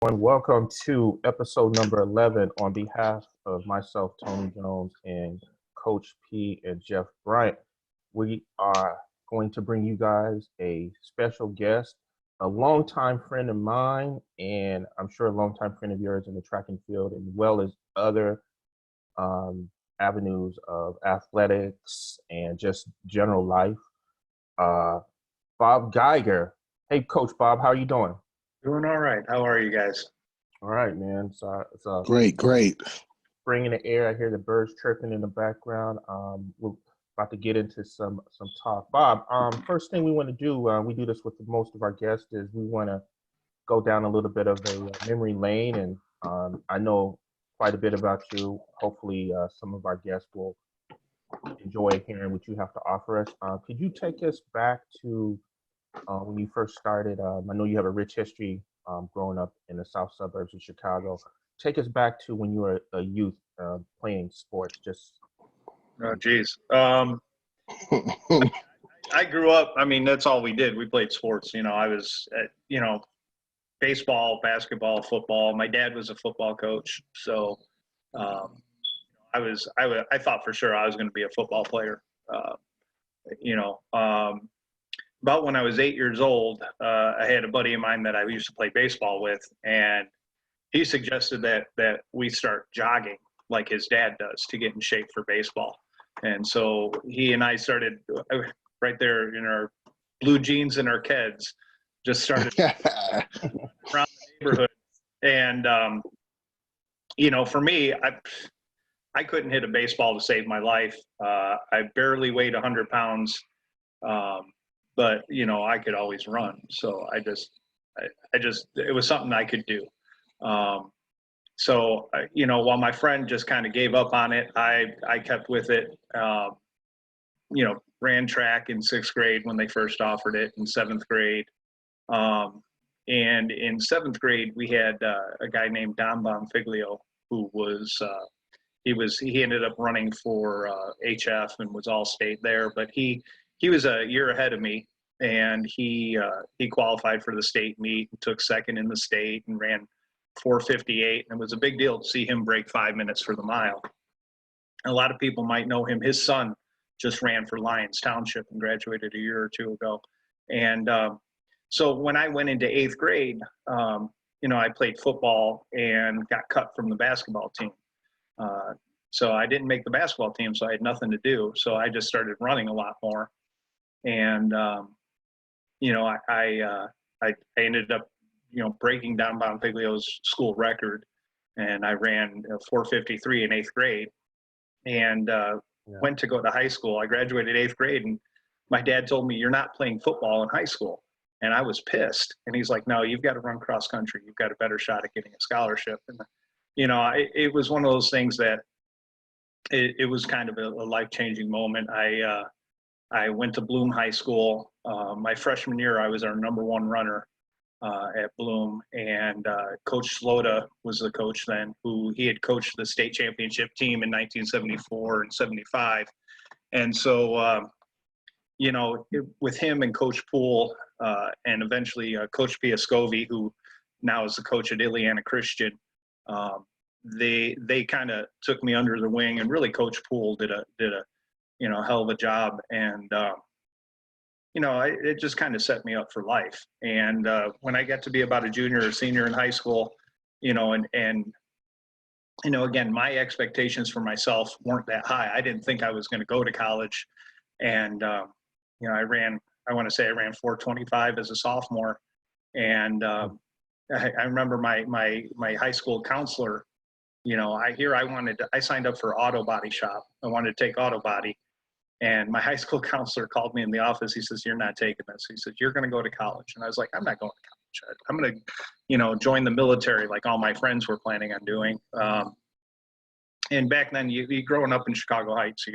Welcome to episode number 11 on behalf of myself, Tony Jones, and Coach P and Jeff Bryant. We are going to bring you guys a special guest, a longtime friend of mine, and I'm sure a longtime friend of yours in the track and field, as well as other avenues of athletics and just general life. Bob Geiger. Hey, Coach Bob, how are you doing? Doing all right. How are you guys? All right, man. It's Great. spring in the air. I hear the birds chirping in the background. We're about to get into some talk. Bob, first thing we want to do, we do this with most of our guests, is we want to go down a little bit of a memory lane, and I know quite a bit about you. Hopefully, some of our guests will enjoy hearing what you have to offer us. Could you take us back to when you first started? I know you have a rich history growing up in the south suburbs of Chicago. Take us back to when you were a youth playing sports. Oh, geez. I grew up, that's all we did. We played sports. I was, baseball, basketball, football. My dad was a football coach. So I thought for sure I was going to be a football player. About when I was 8 years old, I had a buddy of mine that I used to play baseball with, and he suggested that we start jogging like his dad does to get in shape for baseball. And so he and I started right there in our blue jeans and our Keds, just started around the neighborhood. And, for me, I couldn't hit a baseball to save my life. I barely weighed 100 pounds. But I could always run. So I just, it was something I could do. While my friend just kind of gave up on it, I kept with it. Ran track in 6th grade when they first offered it, in 7th grade. And in 7th grade, we had a guy named Don Bonfiglio who was, he ended up running for HF and was all state there, but he was a year ahead of me, and he qualified for the state meet and took second in the state and ran 4:58. And it was a big deal to see him break 5 minutes for the mile. A lot of people might know him. His son just ran for Lyons Township and graduated a year or two ago. And so when I went into 8th grade, I played football and got cut from the basketball team. So I didn't make the basketball team, so I had nothing to do. So I just started running a lot more. And, I ended up, breaking Don Bonfiglio's school record, and I ran 4:53 in 8th grade, and went to go to high school. I graduated 8th grade, and my dad told me, "You're not playing football in high school." And I was pissed. And he's like, "No, you've got to run cross country. You've got a better shot at getting a scholarship." And, it was one of those things that it was kind of a life-changing moment. I went to Bloom High School. My freshman year, I was our #1 runner at Bloom, and Coach Slota was the coach then, who he had coached the state championship team in 1974 and 75. And so, with him and Coach Poole, and eventually Coach Piascovi, who now is the coach at Ileana Christian, they kind of took me under the wing, and really Coach Poole did a hell of a job. And, it just kind of set me up for life. And when I got to be about a junior or senior in high school, again, my expectations for myself weren't that high. I didn't think I was going to go to college. And, I ran 4:25 as a sophomore. And I remember my high school counselor, I signed up for auto body shop. I wanted to take auto body. And my high school counselor called me in the office. He says, "You're not taking this." He said, "You're going to go to college." And I was like, "I'm not going to college. I'm going to, join the military like all my friends were planning on doing." And back then, you growing up in Chicago Heights,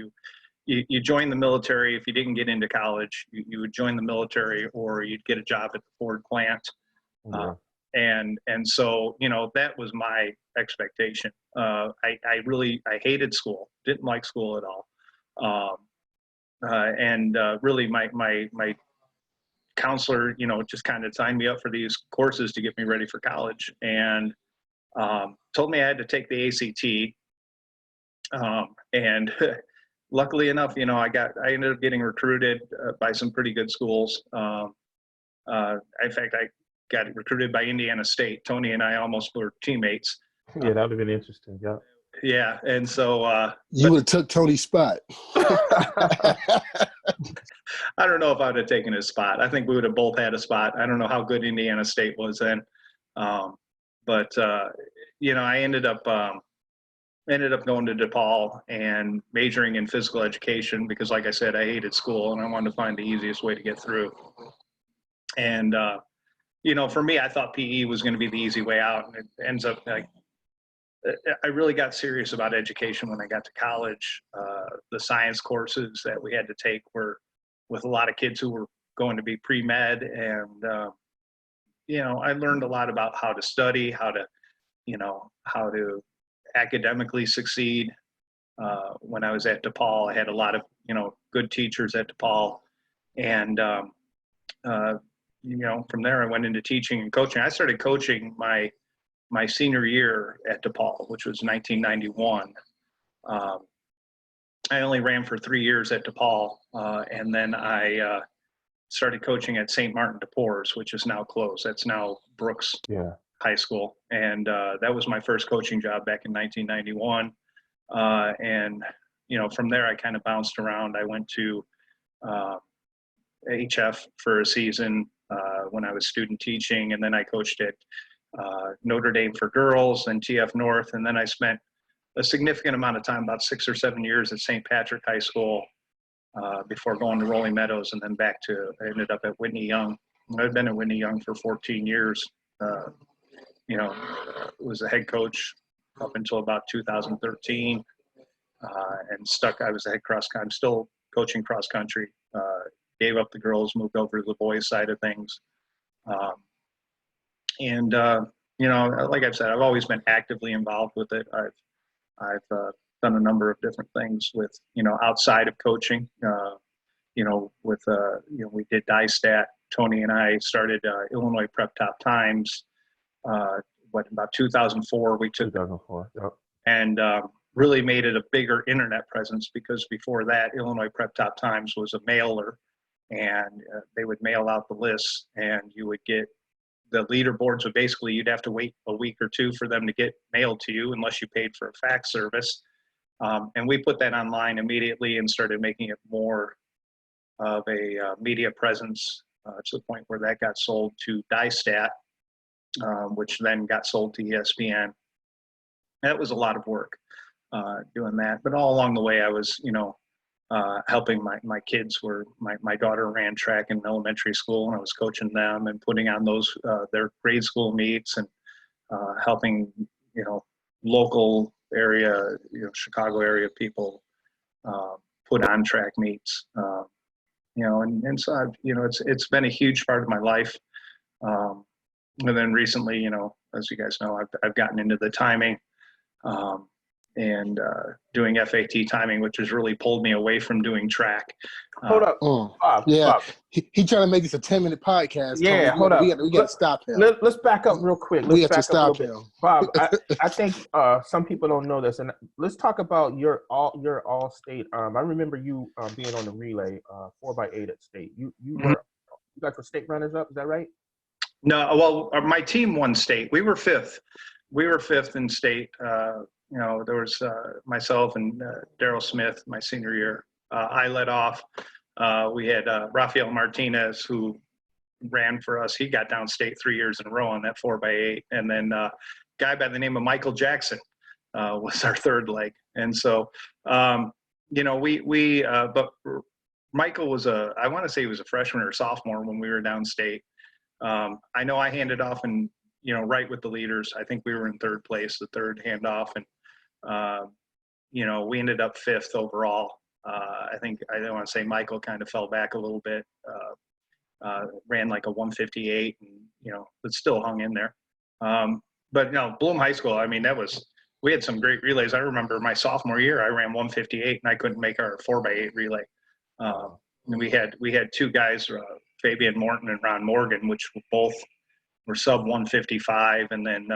you join the military. If you didn't get into college, you would join the military, or you'd get a job at the Ford plant. And so, that was my expectation. I hated school, didn't like school at all. Really my counselor, just kind of signed me up for these courses to get me ready for college, and told me I had to take the ACT. And luckily enough, I ended up getting recruited by some pretty good schools. In fact, I got recruited by Indiana State. Tony and I almost were teammates. Yeah, that would have been interesting. Yeah. Yeah, and so you would have took Tony's spot. I don't know if I would have taken his spot. I think we would have both had a spot. I don't know how good Indiana State was then, but I ended up going to DePaul and majoring in physical education because, like I said, I hated school and I wanted to find the easiest way to get through. And for me, I thought PE was going to be the easy way out, and it ends up like I really got serious about education when I got to college. The science courses that we had to take were with a lot of kids who were going to be pre-med, and I learned a lot about how to study, how to academically succeed. When I was at DePaul, I had a lot of good teachers at DePaul, and from there I went into teaching and coaching. I started coaching my senior year at DePaul, which was 1991. I only ran for 3 years at DePaul, and then I started coaching at St. Martin de Porres, which is now closed. That's now Brooks High School, and that was my first coaching job back in 1991. And from there I kind of bounced around. I went to HF for a season when I was student teaching, and then I coached at Notre Dame for girls and TF North, and then I spent a significant amount of time, about 6 or 7 years, at St. Patrick High School before going to Rolling Meadows, and then I ended up at Whitney Young. I've been at Whitney Young for 14 years. Was a head coach up until about 2013, and I was a head I'm still coaching cross country. Gave up the girls, moved over to the boys side of things. Like I've said, I've always been actively involved with it. I've done a number of different things with, outside of coaching. We did DISTAT. Tony and I started Illinois Prep Top Times. About 2004 we took 2004. Yep. And really made it a bigger internet presence, because before that, Illinois Prep Top Times was a mailer, and they would mail out the lists, and you would get the leaderboards. So basically you'd have to wait a week or two for them to get mailed to you unless you paid for a fax service. And we put that online immediately and started making it more of a media presence to the point where that got sold to DISTAT, which then got sold to ESPN. That was a lot of work doing that. But all along the way, I was, helping my kids. My daughter ran track in elementary school, and I was coaching them and putting on those their grade school meets, and helping local area, Chicago area people put on track meets. And so I've, it's been a huge part of my life. And then recently, as you guys know, I've gotten into the timing and doing FAT timing, which has really pulled me away from doing track. Hold up. Bob, yeah. Bob. He trying to make this a 10-minute podcast. Yeah, Tony. hold up. We got to stop him. Let's back up real quick. We have to stop him. Bob, I think some people don't know this, and let's talk about your all state. I remember you being on the relay 4x8 at state. You guys were state runners up. Is that right? No, well, my team won state. We were fifth. We were fifth in state. There was myself and Daryl Smith my senior year. I led off. We had Rafael Martinez, who ran for us. He got down state 3 years in a row on that 4x8. And then a guy by the name of Michael Jackson was our third leg. And so, but Michael was I want to say he was a freshman or sophomore when we were downstate. I know I handed off and, right with the leaders. I think we were in third place, the third handoff. And, we ended up fifth overall. I don't want to say Michael kind of fell back a little bit, ran like a 158 and, but still hung in there. But no, Bloom High School, I mean, we had some great relays. I remember my sophomore year, I ran 158 and I couldn't make our 4x8 relay. And we had two guys Fabian Morton and Ron Morgan, which both were sub 155. And then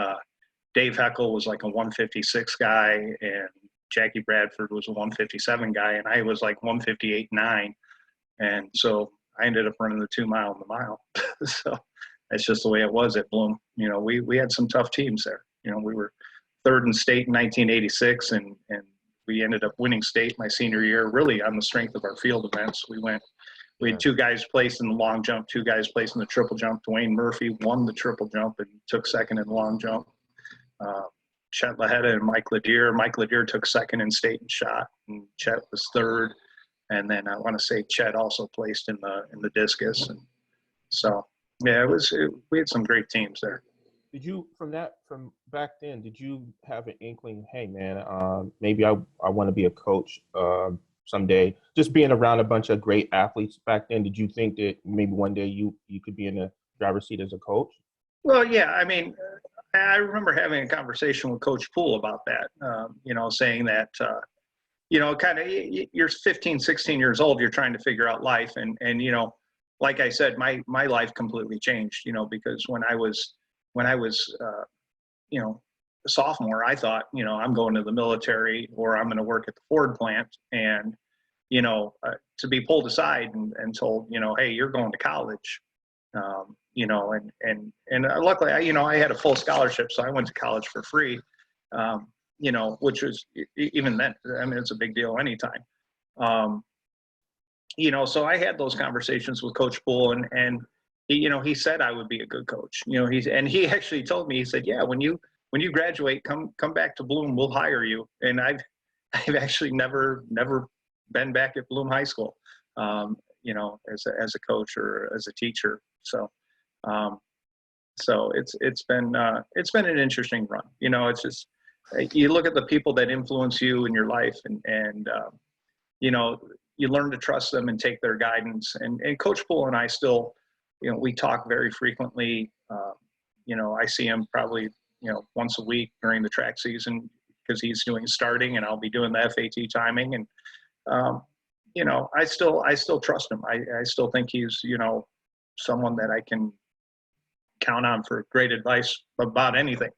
Dave Heckel was like a 156 guy, and Jackie Bradford was a 157 guy, and I was like 158.9. And so I ended up running the 2 mile and the mile. So that's just the way it was at Bloom. You know, we had some tough teams there. You know, we were third in state in 1986, and we ended up winning state my senior year, really on the strength of our field events. We had 2 guys placed in the long jump, 2 guys placed in the triple jump. Dwayne Murphy won the triple jump and took second in the long jump. Chet Laheta and Mike Ledier. Mike Ledier took second in state and shot, and Chet was third. And then I want to say Chet also placed in the discus. And so, yeah, we had some great teams there. Did you, from back then, did you have an inkling, hey man, maybe I want to be a coach someday? Just being around a bunch of great athletes back then, did you think that maybe one day you could be in the driver's seat as a coach? Well, yeah, I mean, I remember having a conversation with Coach Poole about that, you know, saying that, you know, kind of, you're 15, 16 years old, you're trying to figure out life. And you know, like I said, my life completely changed, you know, because when I was, you know, a sophomore, I thought, you know, I'm going to the military or I'm going to work at the Ford plant. And, you know, to be pulled aside and told, you know, hey, you're going to college, you know, and luckily, I had a full scholarship, so I went to college for free, you know, which was, even then, I mean, it's a big deal anytime. You know, so I had those conversations with Coach Poole, and he, you know, he said I would be a good coach. You know, he actually told me, he said, yeah, when you graduate, come back to Bloom, we'll hire you. And I've actually never been back at Bloom High School, you know, as a coach or as a teacher. So, so it's been an interesting run. You know, it's just, you look at the people that influence you in your life, and you know, you learn to trust them and take their guidance. And Coach Poole and I still, you know, we talk very frequently. You know, I see him probably, you know, once a week during the track season, because he's doing starting and I'll be doing the FAT timing. And, you know, I still trust him. I still think he's, you know, someone that I can count on for great advice about anything.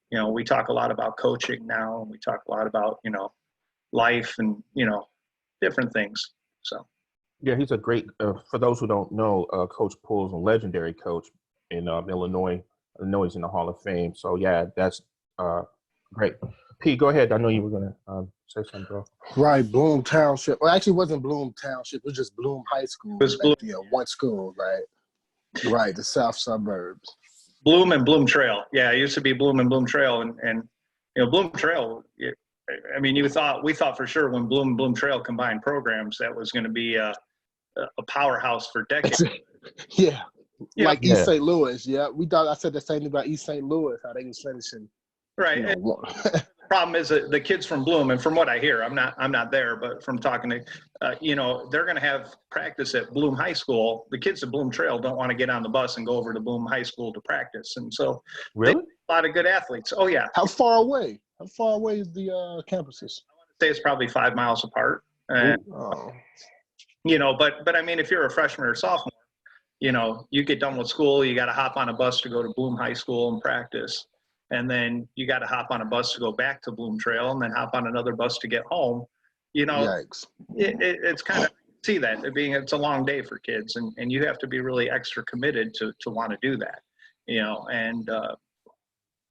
You know, we talk a lot about coaching now, and we talk a lot about, you know, life and, you know, different things. So. Yeah, he's a great, for those who don't know, Coach Poole is a legendary coach in Illinois. Illinois is in the Hall of Fame. So, yeah, that's great. P, go ahead. I know you were going to say something, bro. Right, Bloom Township. Well, actually, it wasn't Bloom Township. It was just Bloom High School. It was Bloom. Yeah, one school, right? Right, the south suburbs. Bloom and Bloom Trail. Yeah, it used to be Bloom and Bloom Trail. And you know, Bloom Trail, I mean, we thought for sure when Bloom and Bloom Trail combined programs, that was going to be a powerhouse for decades. Yeah. Yeah. Like East St. Louis, yeah. I said the same thing about East St. Louis, how they was finishing. Right. You know, The problem is that the kids from Bloom, and from what I hear, I'm not there, but from talking to, you know, they're going to have practice at Bloom High School. The kids at Bloom Trail don't want to get on the bus and go over to Bloom High School to practice. And so Really? a lot of good athletes. Oh, yeah. How far away? How far away is the campuses? I want to say it's probably 5 miles apart. Oh. You know, but I mean, if you're a freshman or sophomore, you know, you get done with school, you got to hop on a bus to go to Bloom High School and practice. And then you got to hop on a bus to go back to Bloom Trail, and then hop on another bus to get home. You know, Yikes. It's kind of, see that it's a long day for kids, and you have to be really extra committed to want to do that, you know. And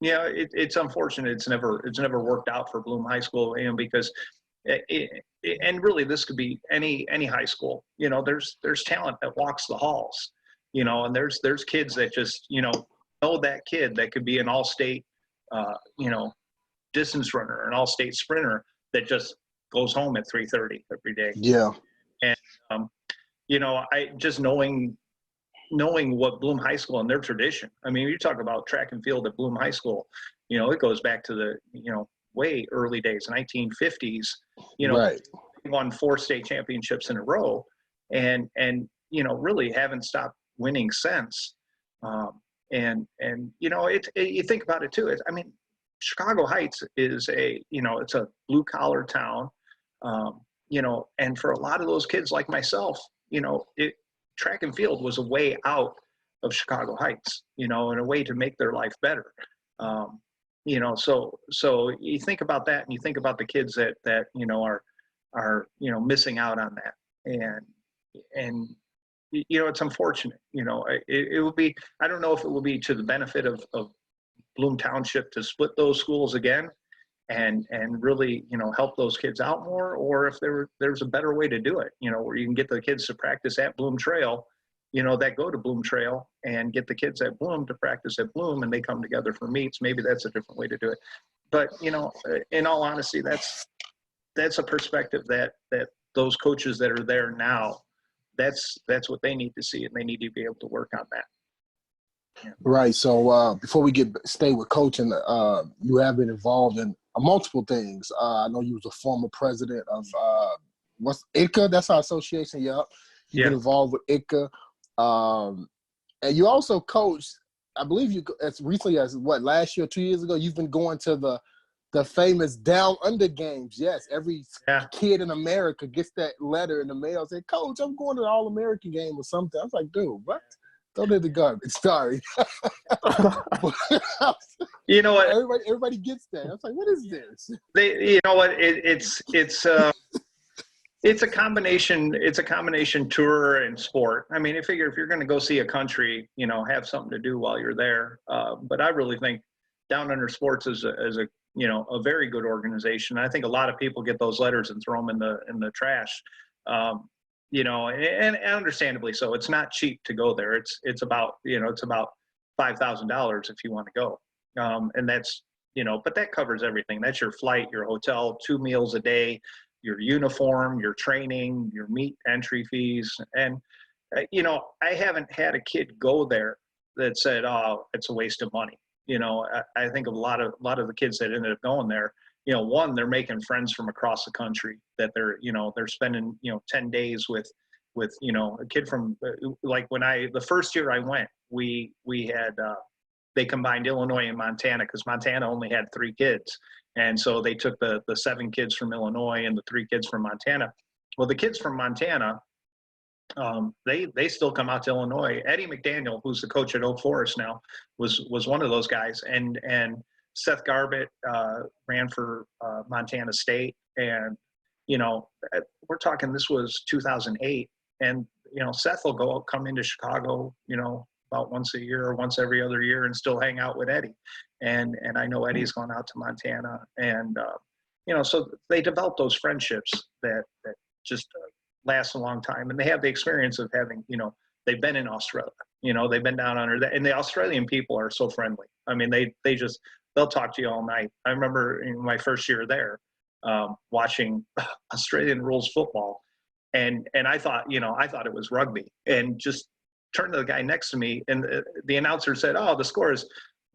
you know, it's unfortunate it's never worked out for Bloom High School, you know, because and really this could be any high school. You know, there's talent that walks the halls, you know, and there's kids that just, you know that kid that could be an all-state you know, distance runner, an all-state sprinter that just goes home at 3:30 every day. Yeah. And you know, I just knowing what Bloom High School and their tradition. I mean, you talk about track and field at Bloom High School, you know, it goes back to the, you know, way early days, 1950s. You know, Right. won 4 state championships in a row, and you know, really haven't stopped winning since. And you know, you think about it too. I mean, Chicago Heights is you know, it's a blue collar town. You know, and for a lot of those kids like myself, you know, track and field was a way out of Chicago Heights, and a way to make their life better. So you think about that, and you think about the kids that are missing out on that, and it's unfortunate. It will be, I don't know if it will be to the benefit of Bloom Township to split those schools again and really help those kids out more, or if there's a better way to do it, where you can get the kids to practice at Bloom Trail, that go to Bloom Trail, and get the kids at Bloom to practice at Bloom, and they come together for meets. Maybe that's a different way to do it. But, in all honesty, that's a perspective that those coaches that are there now, that's what they need to see, and they need to be able to work on that. Yeah. Right. So before we stay with coaching, you have been involved in multiple things. I know you was a former president of what's ICA? That's our association. Yep. You've been involved with ICA. And you also coached, I believe you, as recently as last year, 2 years ago, you've been going to the famous Down Under games. Yes, every kid in America gets that letter in the mail saying, Coach, I'm going to the All-American game or something. I was like, dude, what? Don't hit the garbage. Sorry. You know what? Everybody gets that. I was like, what is this? You know what? It's a combination. It's a combination tour and sport. I mean, I figure if you're going to go see a country, have something to do while you're there. But I really think Down Under Sports is a very good organization. I think a lot of people get those letters and throw them in the trash. And understandably so. It's not cheap to go there. It's about $5,000 if you want to go. And that's, but that covers everything. That's your flight, your hotel, 2 meals a day, your uniform, your training, your meet entry fees. And, I haven't had a kid go there that said, oh, it's a waste of money. I think a lot of the kids that ended up going there, one, they're making friends from across the country that they're spending, 10 days with, a kid from like the first year I went, we had, they combined Illinois and Montana because Montana only had 3 kids. And so they took the 7 kids from Illinois and the 3 kids from Montana. Well, the kids from Montana, they still come out to Illinois. Eddie McDaniel, who's the coach at Oak Forest now, was one of those guys. And Seth Garbett ran for Montana State. And, we're talking, this was 2008. And, Seth will come into Chicago, about once a year or once every other year and still hang out with Eddie. And I know Eddie's gone out to Montana. And, so they develop those friendships that just last a long time. And they have the experience of having, they've been in Australia, they've been down under that. And the Australian people are so friendly. I mean, they'll talk to you all night. I remember in my first year there, watching Australian rules football. And I thought it was rugby, and just turned to the guy next to me, and the announcer said, oh, the score is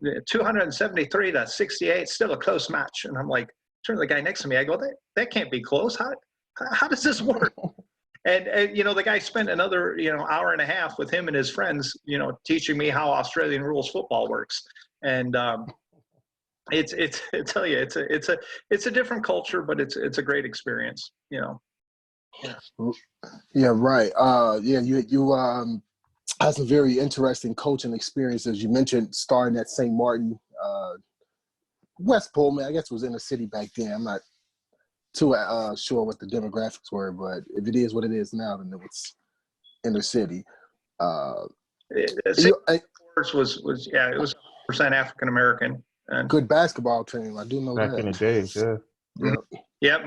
273-68, still a close match. And I'm like, turn to the guy next to me. I go, that can't be close. How does this work? And the guy spent another, hour and a half with him and his friends, teaching me how Australian rules football works. And I tell you, it's a different culture, but it's a great experience, Yeah. Yeah, right. You had some very interesting coaching experiences. You mentioned starting at St. Martin, West Pullman. I guess it was in the city back then. I'm not too sure what the demographics were, but if it is what it is now, then it was in the city. Sports was it was 100% African American. And good basketball team. I do know back that. in the days, yeah. Yep. Yeah,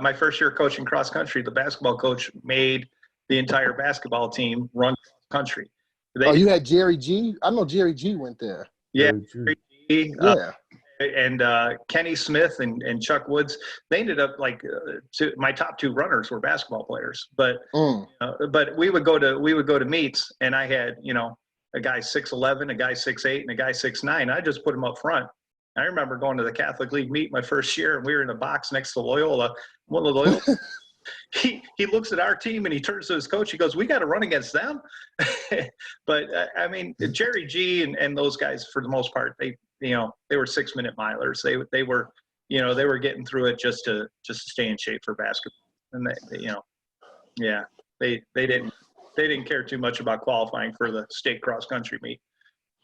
my first year coaching cross country, the basketball coach made the entire basketball team run cross country. You had Jerry G? I know Jerry G went there. Yeah, Jerry G, yeah. And Kenny Smith and Chuck Woods. They ended up my top 2 runners were basketball players. But but we would go to meets, and I had a guy 6'11", a guy 6'8", and a guy 6'9". I just put them up front. I remember going to the Catholic League meet my first year, and we were in a box next to Loyola. One of the Loyola, he looks at our team and he turns to his coach. He goes, "We got to run against them." But I mean, Jerry G and those guys, for the most part, they were 6-minute milers. They were getting through it just to stay in shape for basketball. And they didn't they didn't care too much about qualifying for the state cross country meet.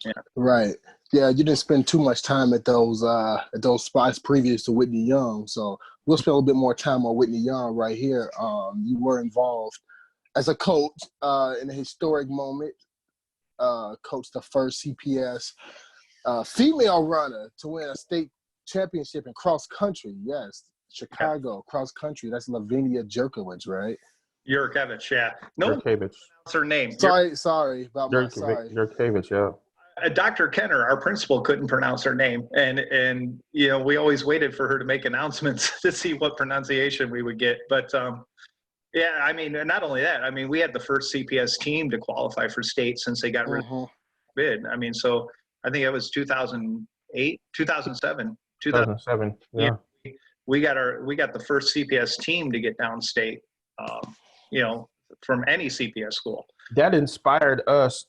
Yeah. Right. Yeah, you didn't spend too much time at those spots previous to Whitney Young. So we'll spend a little bit more time on Whitney Young right here. You were involved as a coach in a historic moment. Coached the first CPS female runner to win a state championship in cross country. Yes, Chicago cross country. That's Lavinia Jerkowicz, right? Yurkevich, yeah. No one Jurkevich. pronounce her name. Sorry about my sorry. Jurkevich, yeah. Dr. Kenner, our principal, couldn't pronounce her name, and you know, we always waited for her to make announcements to see what pronunciation we would get. But yeah, I mean, not only that, I mean, we had the first CPS team to qualify for state since they got rid of bid. I mean, so I think it was 2008, 2007, 2007. Yeah. We got the first CPS team to get downstate. You know, from any CPS school. That inspired us,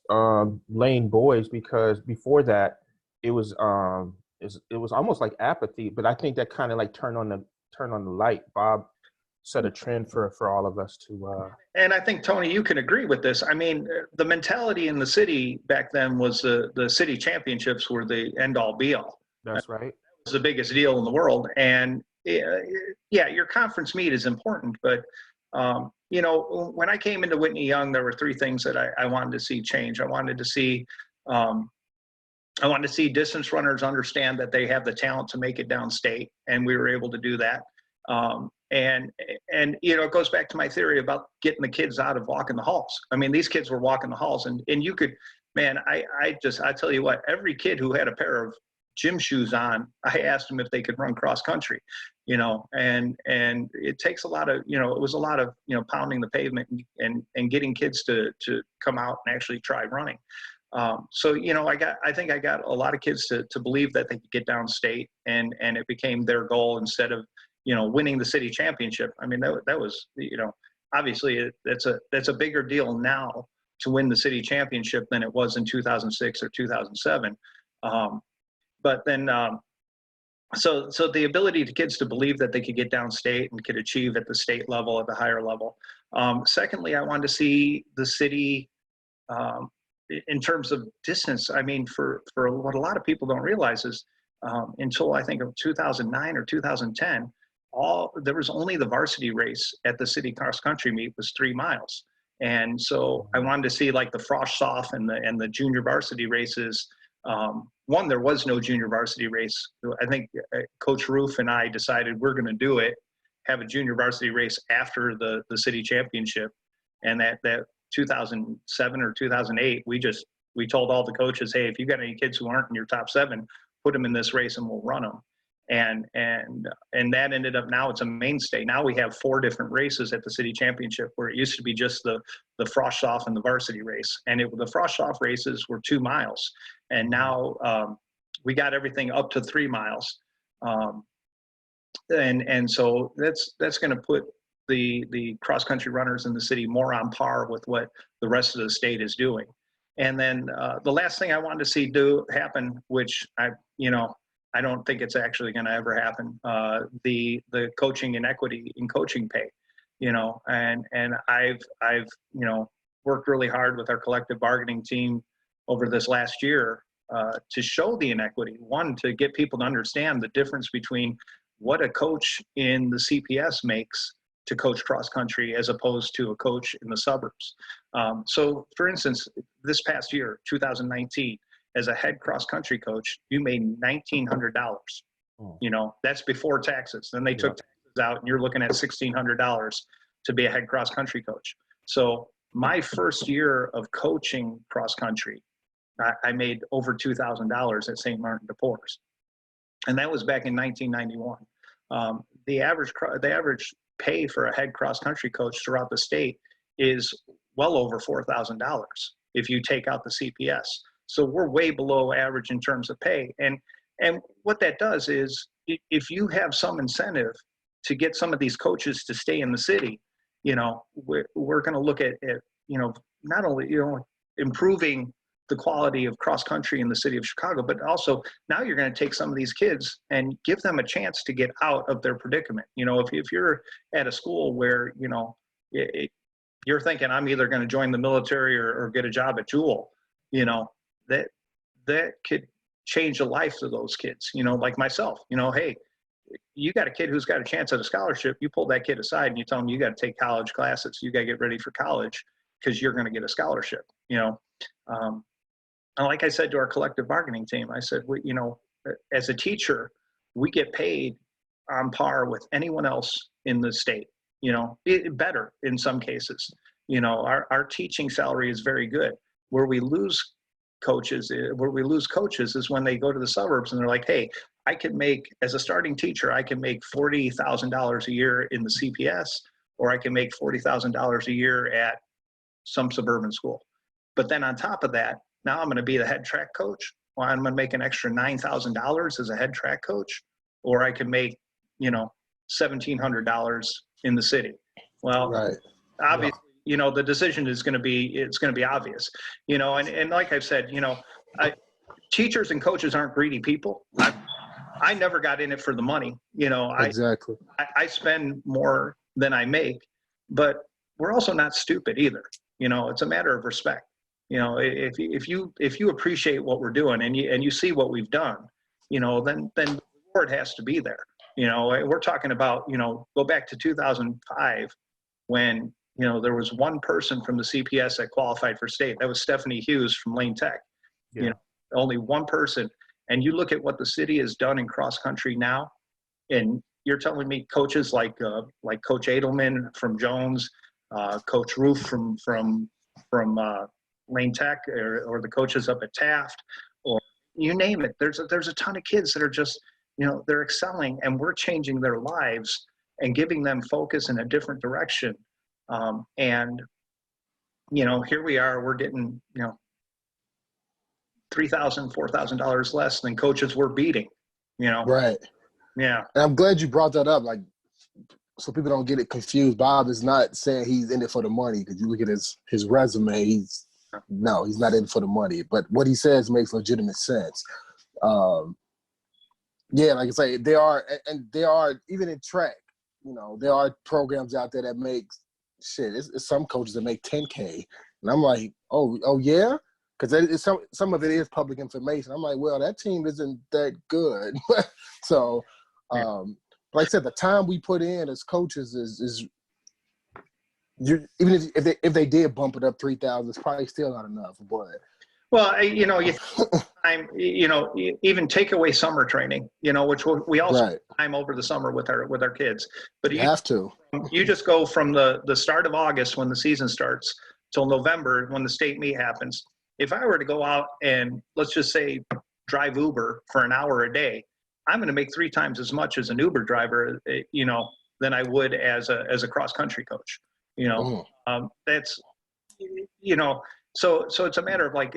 Lane boys, because before that, it was almost like apathy. But I think that kind of like turned on the light. Bob set a trend for all of us to. And I think, Tony, you can agree with this. I mean, the mentality in the city back then was the city championships were the end all be all. That's right. It was the biggest deal in the world. And yeah, your conference meet is important, but you know, when I came into Whitney Young, there were three things that I wanted to see change. I wanted to see distance runners understand that they have the talent to make it downstate, and we were able to do that. And you know, it goes back to my theory about getting the kids out of walking the halls. I mean, these kids were walking the halls, and you could, man, I tell you what, every kid who had a pair of gym shoes on, I asked them if they could run cross country, you know, and it takes a lot of, you know, it was a lot of, you know, pounding the pavement and getting kids to come out and actually try running. So, you know, I think I got a lot of kids to believe that they could get downstate, and it became their goal instead of, you know, winning the city championship. I mean, that was, you know, obviously that's a bigger deal now to win the city championship than it was in 2006 or 2007. But then, so the ability to kids to believe that they could get downstate and could achieve at the state level, at the higher level. Secondly, I wanted to see the city in terms of distance. I mean, for what a lot of people don't realize is until I think of 2009 or 2010, there was only the varsity race at the city cross country meet was 3 miles. And so I wanted to see like the frosh off and the junior varsity races. There was no junior varsity race. I think Coach Roof and I decided we're going to do it, have a junior varsity race after the city championship. And that 2007 or 2008, we told all the coaches, hey, if you got any kids who aren't in your top 7, put them in this race and we'll run them. And that ended up, now it's a mainstay. Now we have 4 different races at the city championship, where it used to be just the frosh off and the varsity race. And the frosh off races were 2 miles. And now we got everything up to 3 miles. And so that's going to put the cross country runners in the city more on par with what the rest of the state is doing. And then the last thing I wanted to see happen, which I don't think it's actually going to ever happen, the coaching inequity in coaching pay, you know, and I've you know, worked really hard with our collective bargaining team over this last year to show the inequity. One, to get people to understand the difference between what a coach in the CPS makes to coach cross country as opposed to a coach in the suburbs. So for instance, this past year, 2019, as a head cross country coach, you made $1,900. You know, that's before taxes. Then they took taxes out, and you're looking at $1,600 to be a head cross country coach. So my first year of coaching cross country, I made over $2,000 at St. Martin de Porres, and that was back in 1991. The average pay for a head cross country coach throughout the state is well over $4,000 if you take out the CPS. So we're way below average in terms of pay. And what that does is, if you have some incentive to get some of these coaches to stay in the city, you know, we're going to look at, you know, not only, you know, improving the quality of cross country in the city of Chicago, but also now you're going to take some of these kids and give them a chance to get out of their predicament. You know, if you're at a school where, you know, you're thinking I'm either going to join the military or get a job at Jewel, you know, that could change the life of those kids, you know, like myself, you know, hey, you got a kid who's got a chance at a scholarship, you pull that kid aside and you tell him you got to take college classes, you got to get ready for college because you're going to get a scholarship, you know. And like I said to our collective bargaining team, I said, you know, as a teacher, we get paid on par with anyone else in the state, you know, better in some cases. You know, our teaching salary is very good. Where we lose coaches is when they go to the suburbs and they're like, hey, I can make, as a starting teacher, I can make $40,000 a year in the CPS, or I can make $40,000 a year at some suburban school. But then on top of that, now I'm going to be the head track coach. Well, I'm going to make an extra $9,000 as a head track coach, or I can make, you know, $1,700 in the city. Well, Right. obviously, you know, the decision is going to be, it's going to be obvious, you know, and like I've said, you know, teachers and coaches aren't greedy people. I never got in it for the money. You know, Exactly. I spend more than I make, but we're also not stupid either. You know, it's a matter of respect. You know, if you appreciate what we're doing and you see what we've done, you know, then the reward has to be there. You know, we're talking about, you know, go back to 2005 when, you know, there was one person from the CPS that qualified for state. That was Stephanie Hughes from Lane Tech. Yeah. You know, only one person. And you look at what the city has done in cross country now, and you're telling me coaches like Coach Edelman from Jones, Coach Roof from Lane Tech, or the coaches up at Taft, or you name it. There's a ton of kids that are just, you know, they're excelling, and we're changing their lives and giving them focus in a different direction. And you know, here we are. We're getting, you know, $3,000, $4,000 less than coaches we're beating, you know? Right. Yeah. And I'm glad you brought that up, like, so people don't get it confused. Bob is not saying he's in it for the money, because you look at his resume, he's not in it for the money. But what he says makes legitimate sense. Yeah, like I say, there are even in track, you know, there are programs out there that make shit. It's some coaches that make $10K, and I'm like, oh yeah. Because some of it is public information. I'm like, well, that team isn't that good. So, like I said, the time we put in as coaches is even if they did bump it up 3,000, it's probably still not enough. But well, you know, you know, even take away summer training, you know, which we also time over the summer with our kids. But you have to. You just go from the start of August when the season starts till November when the state meet happens. If I were to go out and, let's just say, drive Uber for an hour a day, I'm going to make 3 times as much as an Uber driver, you know, than I would as a cross country coach. You know, that's, you know, so it's a matter of like,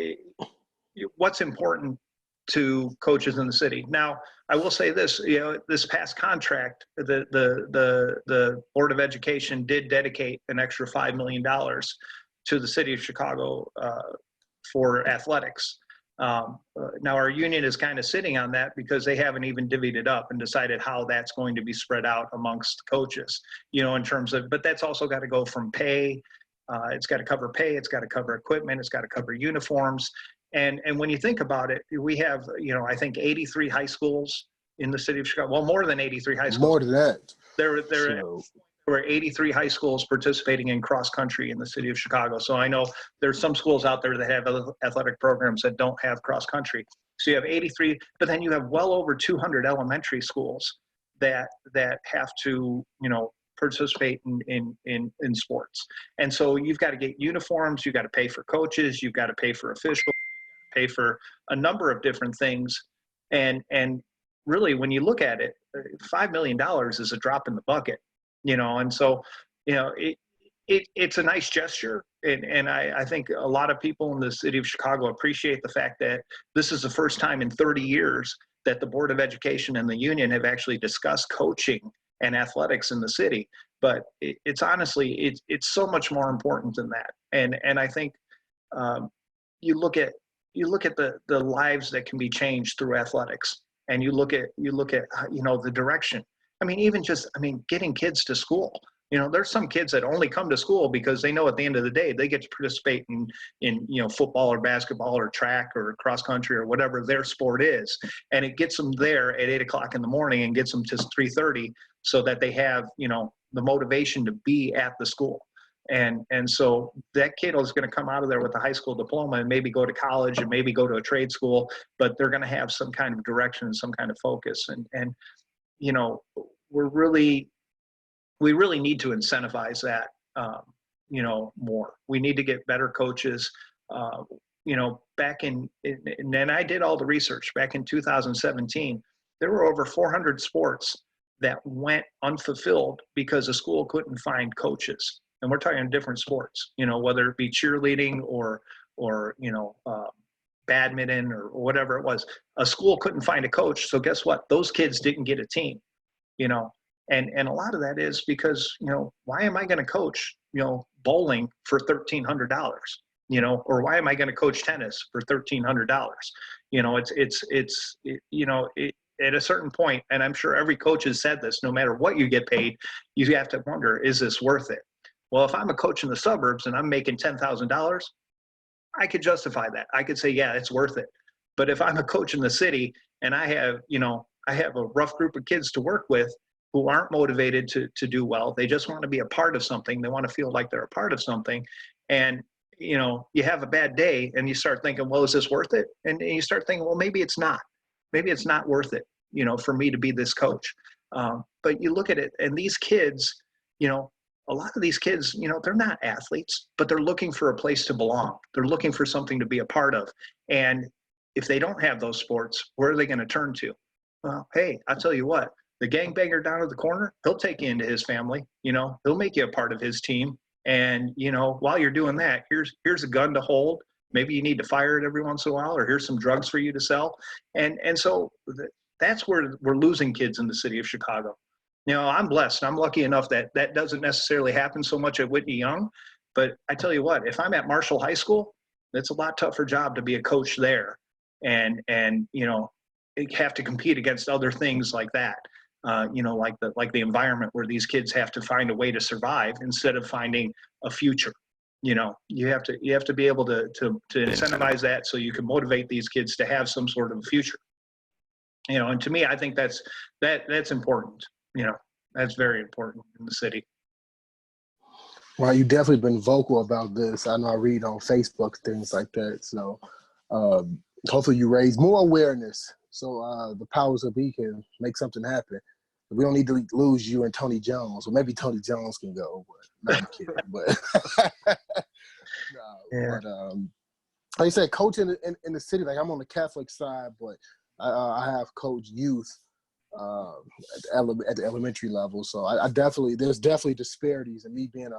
what's important to coaches in the city. Now, I will say this, you know, this past contract, the Board of Education did dedicate an extra $5 million to the city of Chicago for athletics. Now our union is kind of sitting on that because they haven't even divvied it up and decided how that's going to be spread out amongst coaches, you know, in terms of, but that's also got to go from pay. It's got to cover pay. It's got to cover equipment. It's got to cover uniforms. And when you think about it, we have, you know, I think 83 high schools in the city of Chicago. Well, more than 83 high schools. More than that. There were 83 high schools participating in cross country in the city of Chicago. So I know there's some schools out there that have athletic programs that don't have cross country. So you have 83, but then you have well over 200 elementary schools that have to, you know, participate in sports. And so you've got to get uniforms, you've got to pay for coaches, you've got to pay for officials, pay for a number of different things. And really, when you look at it, $5 million is a drop in the bucket. You know, and so, you know, it's a nice gesture. And I think a lot of people in the city of Chicago appreciate the fact that this is the first time in 30 years that the Board of Education and the union have actually discussed coaching and athletics in the city. But it's honestly, it's so much more important than that. And I think you look at the lives that can be changed through athletics, and you look at, you know, the direction. I mean, even just, getting kids to school. You know, there's some kids that only come to school because they know at the end of the day they get to participate in you know, football or basketball or track or cross country or whatever their sport is, and it gets them there at 8 o'clock in the morning and gets them to 3:30 so that they have, you know, the motivation to be at the school. And so that kid is going to come out of there with a high school diploma and maybe go to college and maybe go to a trade school, but they're going to have some kind of direction and some kind of focus. And you know, we really need to incentivize that, you know, more. We need to get better coaches. You know, and then I did all the research back in 2017. There were over 400 sports that went unfulfilled because the school couldn't find coaches. And we're talking different sports, you know, whether it be cheerleading or you know, badminton or whatever it was. A school couldn't find a coach. So guess what? Those kids didn't get a team, you know. And a lot of that is because, you know, why am I going to coach, you know, bowling for $1,300, you know, or why am I going to coach tennis for $1,300? You know, you know, at a certain point, and I'm sure every coach has said this, no matter what you get paid, you have to wonder, is this worth it? Well, if I'm a coach in the suburbs and I'm making $10,000, I could justify that. I could say, yeah, it's worth it. But if I'm a coach in the city and I have, you know, I have a rough group of kids to work with who aren't motivated to do well, they just want to be a part of something. They want to feel like they're a part of something. And, you know, you have a bad day and you start thinking, well, is this worth it? And you start thinking, well, maybe it's not. Maybe it's not worth it, you know, for me to be this coach. But you look at it and these kids, you know, a lot of these kids, you know, they're not athletes, but they're looking for a place to belong. They're looking for something to be a part of. And if they don't have those sports, where are they going to turn to? Well, hey, I'll tell you what, the gangbanger down at the corner, he'll take you into his family, you know, he'll make you a part of his team. And, you know, while you're doing that, here's a gun to hold. Maybe you need to fire it every once in a while, or here's some drugs for you to sell. And so that's where we're losing kids in the city of Chicago. You know, I'm blessed. I'm lucky enough that that doesn't necessarily happen so much at Whitney Young. But I tell you what, if I'm at Marshall High School, it's a lot tougher job to be a coach there. And you know, have to compete against other things like that. You know, like the environment where these kids have to find a way to survive instead of finding a future. You know, you have to be able to incentivize that so you can motivate these kids to have some sort of a future. You know, and to me, I think that's important. You know, that's very important in the city. Well, you've definitely been vocal about this. I know I read on Facebook, things like that. So hopefully you raise more awareness so the powers that be can make something happen. We don't need to lose you and Tony Jones. Well, maybe Tony Jones can go, but no, I'm kidding. But, Yeah. But like you said, coaching in the city, like I'm on the Catholic side, but I have coached youth at the elementary level. So there's definitely disparities. And me being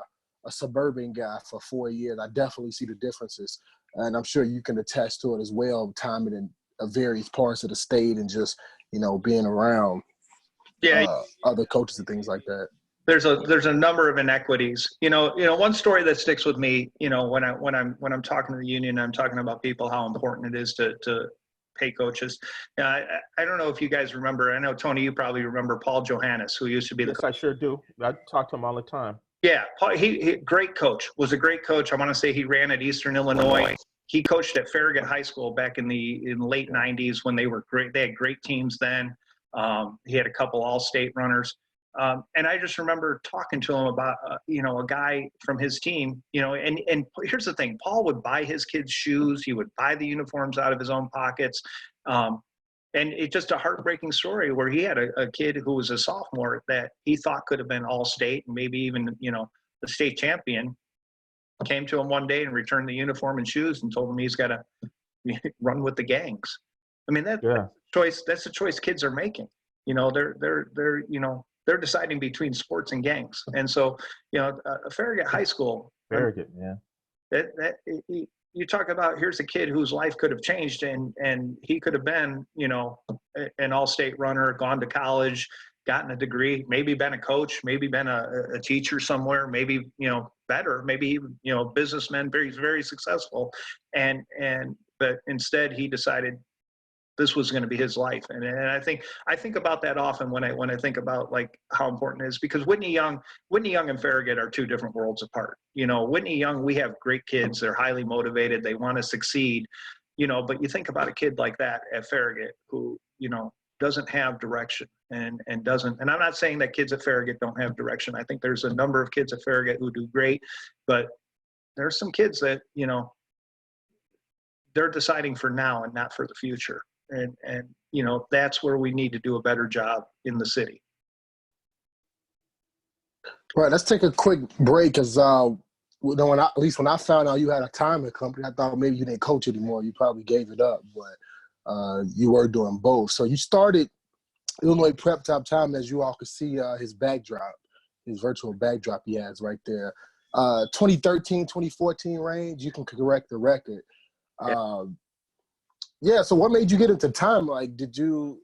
a suburban guy for 4 years, I definitely see the differences. And I'm sure you can attest to it as well, timing in various parts of the state and just, you know, being around other coaches and things like that. There's a number of inequities. You know, one story that sticks with me, you know, when I'm talking to the union, I'm talking about people, how important it is to pay coaches. I don't know if you guys remember. I know, Tony, you probably remember Paul Johannes, who used to be the Yes, I sure do. I talk to him all the time. Yeah, Paul, he great coach. Was a great coach. I want to say he ran at Eastern Illinois. He coached at Farragut High School back in the late 90s when they were great. They had great teams then. He had a couple all-state runners. And I just remember talking to him about, you know, a guy from his team, you know, and here's the thing, Paul would buy his kids shoes. He would buy the uniforms out of his own pockets. And it's just a heartbreaking story where he had a kid who was a sophomore that he thought could have been all state and maybe even, you know, the state champion, came to him one day and returned the uniform and shoes and told him he's got to run with the gangs. I mean, that's the choice kids are making. You know, they're deciding between sports and gangs. And so, you know, Farragut High School. Farragut, yeah. You talk about, here's a kid whose life could have changed and he could have been, you know, an all-state runner, gone to college, gotten a degree, maybe been a coach, maybe been a teacher somewhere, maybe, you know, better, maybe, you know, businessman, very, very successful. But instead he decided, this was going to be his life. And I think about that often when I think about like how important it is, because Whitney Young and Farragut are two different worlds apart. You know, Whitney Young, we have great kids. They're highly motivated. They want to succeed, you know, but you think about a kid like that at Farragut who, you know, doesn't have direction and doesn't, and I'm not saying that kids at Farragut don't have direction. I think there's a number of kids at Farragut who do great, but there's some kids that, you know, they're deciding for now and not for the future. And you know, that's where we need to do a better job in the city. Right. Let's take a quick break, because at least when I found out you had a timing company, I thought maybe you didn't coach anymore. You probably gave it up, but you were doing both. So you started Illinois Prep Top Time, as you all can see his backdrop, his virtual backdrop he has right there. 2013, 2014 range. You can correct the record. Yeah, so what made you get into time? Like, did you,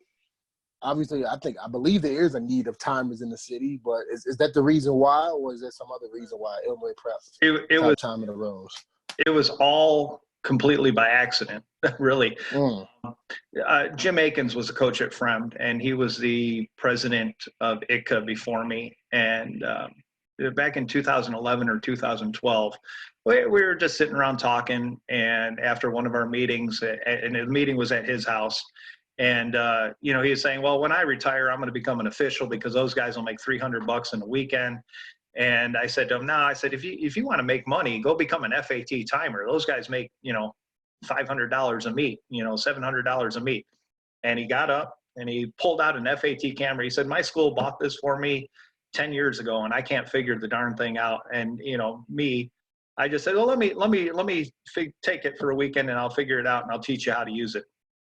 obviously, I believe there is a need of timers in the city, but is that the reason why, or is there some other reason why Illinois Prep it was time in a rows? It was all completely by accident, really. Jim Akins was a coach at Fremd, and he was the president of ITCA before me. And back in 2011 or 2012, we were just sitting around talking, and after one of our meetings, and the meeting was at his house, and you know, he was saying, well, when I retire, I'm going to become an official, because those guys will make $300 in a weekend. And I said to him, no, I said, if you want to make money, go become an FAT timer. Those guys make, you know, $500 a meet, you know, $700 a meet. And he got up and he pulled out an FAT camera. He said, my school bought this for me 10 years ago, and I can't figure the darn thing out. And, you know, I just said, well, let me take it for a weekend, and I'll figure it out, and I'll teach you how to use it.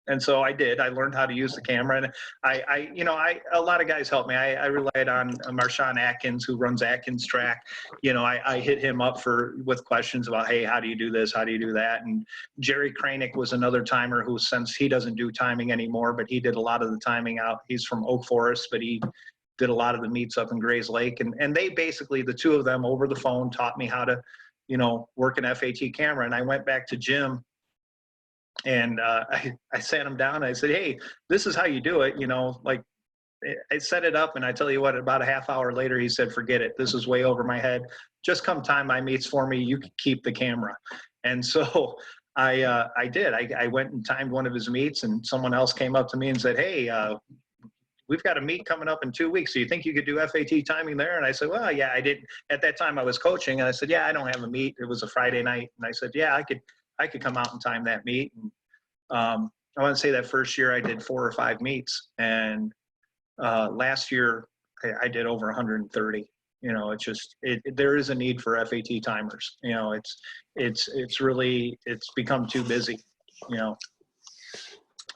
And so I did. I learned how to use the camera, and a lot of guys helped me. I relied on Marshawn Atkins, who runs Atkins Track. You know, I hit him up with questions about, hey, how do you do this? How do you do that? And Jerry Kranick was another timer who, since he doesn't do timing anymore, but he did a lot of the timing out. He's from Oak Forest, but he did a lot of the meets up in Grays Lake. And they basically, the two of them over the phone, taught me how to, you know, work an FAT camera. And I went back to Jim, and I sat him down and I said, hey, this is how you do it. You know, like, I set it up, and I tell you what, about a half hour later, he said, forget it. This is way over my head. Just come time my meets for me. You can keep the camera. And so I did. I went and timed one of his meets, and someone else came up to me and said, hey, we've got a meet coming up in 2 weeks. Do you think you could do FAT timing there? And I said, well, yeah, I did. At that time I was coaching, and I said, yeah, I don't have a meet. It was a Friday night. And I said, yeah, I could come out and time that meet. And I want to say that first year I did 4 or 5 meets, and last year I did over 130. You know, it's just, there is a need for FAT timers. You know, it's really become too busy, you know.